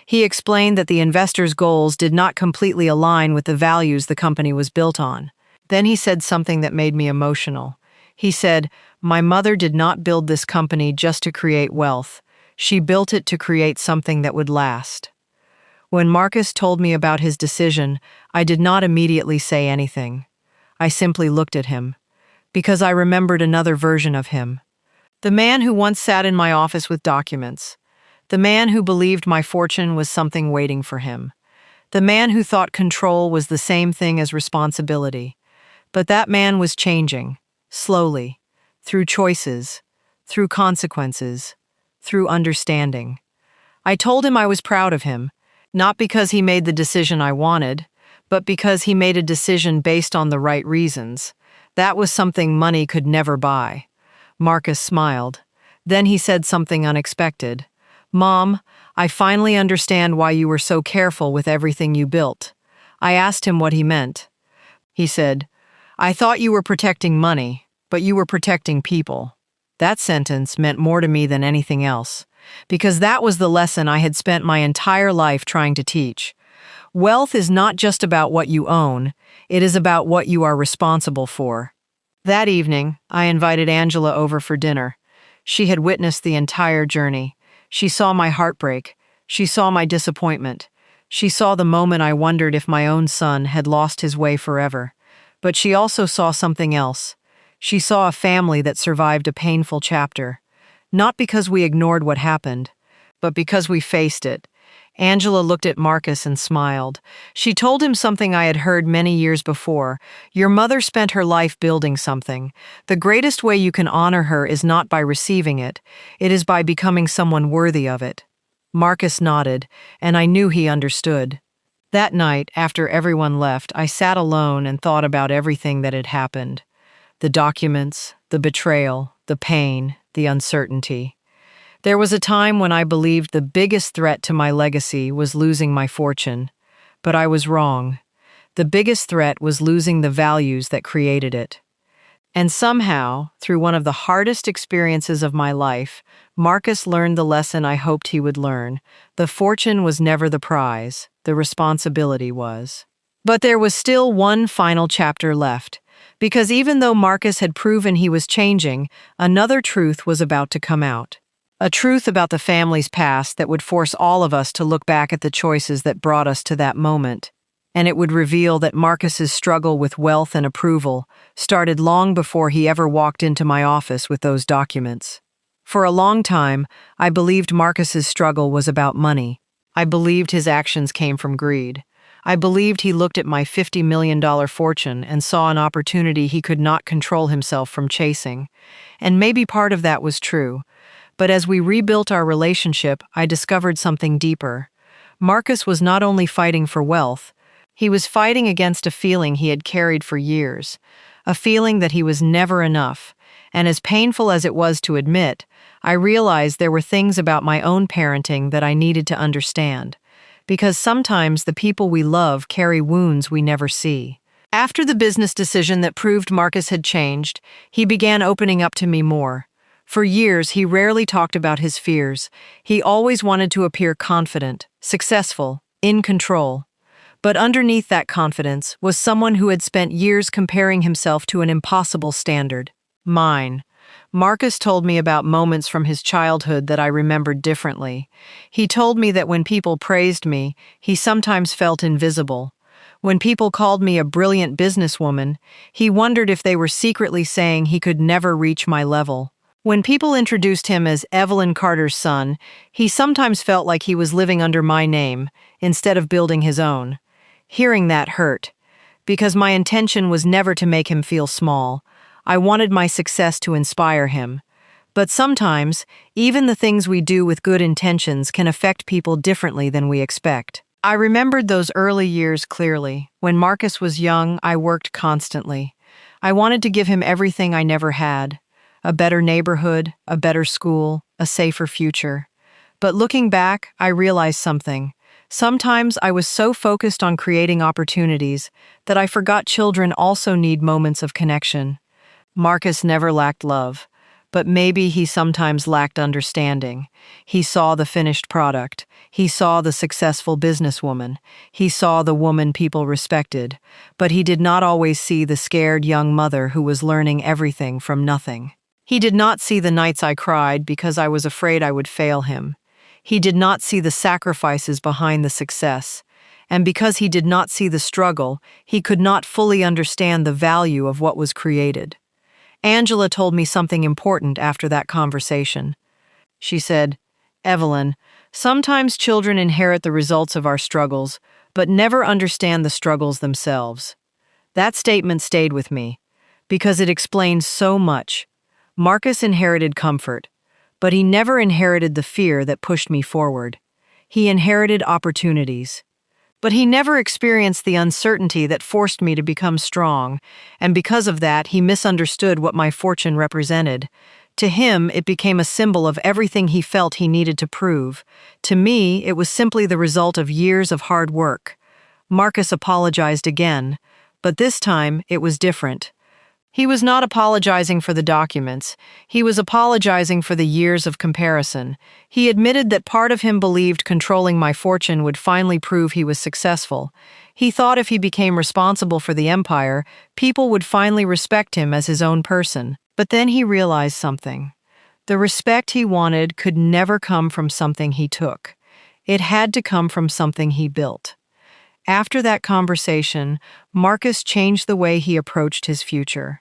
He explained that the investor's goals did not completely align with the values the company was built on. Then he said something that made me emotional. He said, "My mother did not build this company just to create wealth. She built it to create something that would last." When Marcus told me about his decision, I did not immediately say anything. I simply looked at him. Because I remembered another version of him. The man who once sat in my office with documents. The man who believed my fortune was something waiting for him. The man who thought control was the same thing as responsibility. But that man was changing, slowly, through choices, through consequences, through understanding. I told him I was proud of him, not because he made the decision I wanted, but because he made a decision based on the right reasons. That was something money could never buy. Marcus smiled. Then he said something unexpected. "Mom, I finally understand why you were so careful with everything you built." I asked him what he meant. He said, "I thought you were protecting money, but you were protecting people." That sentence meant more to me than anything else, because that was the lesson I had spent my entire life trying to teach. Wealth is not just about what you own, it is about what you are responsible for. That evening, I invited Angela over for dinner. She had witnessed the entire journey. She saw my heartbreak. She saw my disappointment. She saw the moment I wondered if my own son had lost his way forever. But she also saw something else. She saw a family that survived a painful chapter. Not because we ignored what happened, but because we faced it. Angela looked at Marcus and smiled. She told him something I had heard many years before. "Your mother spent her life building something. The greatest way you can honor her is not by receiving it. It is by becoming someone worthy of it." Marcus nodded, and I knew he understood. That night, after everyone left, I sat alone and thought about everything that had happened. The documents, the betrayal, the pain, the uncertainty. There was a time when I believed the biggest threat to my legacy was losing my fortune, but I was wrong. The biggest threat was losing the values that created it. And somehow, through one of the hardest experiences of my life, Marcus learned the lesson I hoped he would learn. The fortune was never the prize, the responsibility was. But there was still one final chapter left, because even though Marcus had proven he was changing, another truth was about to come out. A truth about the family's past that would force all of us to look back at the choices that brought us to that moment. And it would reveal that Marcus's struggle with wealth and approval started long before he ever walked into my office with those documents. For a long time, I believed Marcus's struggle was about money. I believed his actions came from greed. I believed he looked at my $50 million fortune and saw an opportunity he could not control himself from chasing. And maybe part of that was true. But as we rebuilt our relationship, I discovered something deeper. Marcus was not only fighting for wealth, he was fighting against a feeling he had carried for years, a feeling that he was never enough. And as painful as it was to admit, I realized there were things about my own parenting that I needed to understand. Because sometimes the people we love carry wounds we never see. After the business decision that proved Marcus had changed, he began opening up to me more. For years, he rarely talked about his fears. He always wanted to appear confident, successful, in control. But underneath that confidence was someone who had spent years comparing himself to an impossible standard. Mine. Marcus told me about moments from his childhood that I remembered differently. He told me that when people praised me, he sometimes felt invisible. When people called me a brilliant businesswoman, he wondered if they were secretly saying he could never reach my level. When people introduced him as Evelyn Carter's son, he sometimes felt like he was living under my name, instead of building his own. Hearing that hurt, because my intention was never to make him feel small. I wanted my success to inspire him. But sometimes, even the things we do with good intentions can affect people differently than we expect. I remembered those early years clearly. When Marcus was young, I worked constantly. I wanted to give him everything I never had. A better neighborhood, a better school, a safer future. But looking back, I realized something. Sometimes I was so focused on creating opportunities that I forgot children also need moments of connection. Marcus never lacked love, but maybe he sometimes lacked understanding. He saw the finished product. He saw the successful businesswoman. He saw the woman people respected, but he did not always see the scared young mother who was learning everything from nothing. He did not see the nights I cried because I was afraid I would fail him. He did not see the sacrifices behind the success. And because he did not see the struggle, he could not fully understand the value of what was created. Angela told me something important after that conversation. She said, "Evelyn, sometimes children inherit the results of our struggles, but never understand the struggles themselves." That statement stayed with me, because it explains so much. Marcus inherited comfort, but he never inherited the fear that pushed me forward. He inherited opportunities. But he never experienced the uncertainty that forced me to become strong, and because of that, he misunderstood what my fortune represented. To him, it became a symbol of everything he felt he needed to prove. To me, it was simply the result of years of hard work. Marcus apologized again, but this time it was different. He was not apologizing for the documents. He was apologizing for the years of comparison. He admitted that part of him believed controlling my fortune would finally prove he was successful. He thought if he became responsible for the empire, people would finally respect him as his own person. But then he realized something. The respect he wanted could never come from something he took. It had to come from something he built. After that conversation, Marcus changed the way he approached his future.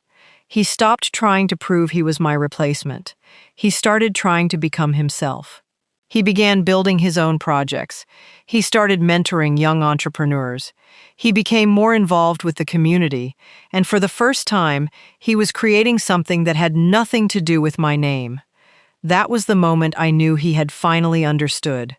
He stopped trying to prove he was my replacement. He started trying to become himself. He began building his own projects. He started mentoring young entrepreneurs. He became more involved with the community, and for the first time, he was creating something that had nothing to do with my name. That was the moment I knew he had finally understood.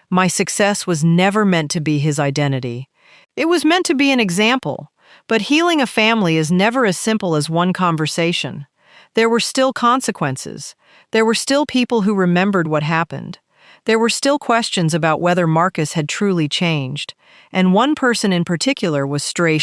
My success was never meant to be his identity. It was meant to be an example, but healing a family is never as simple as one conversation. There were still consequences. There were still people who remembered what happened. There were still questions about whether Marcus had truly changed, and one person in particular was Stray.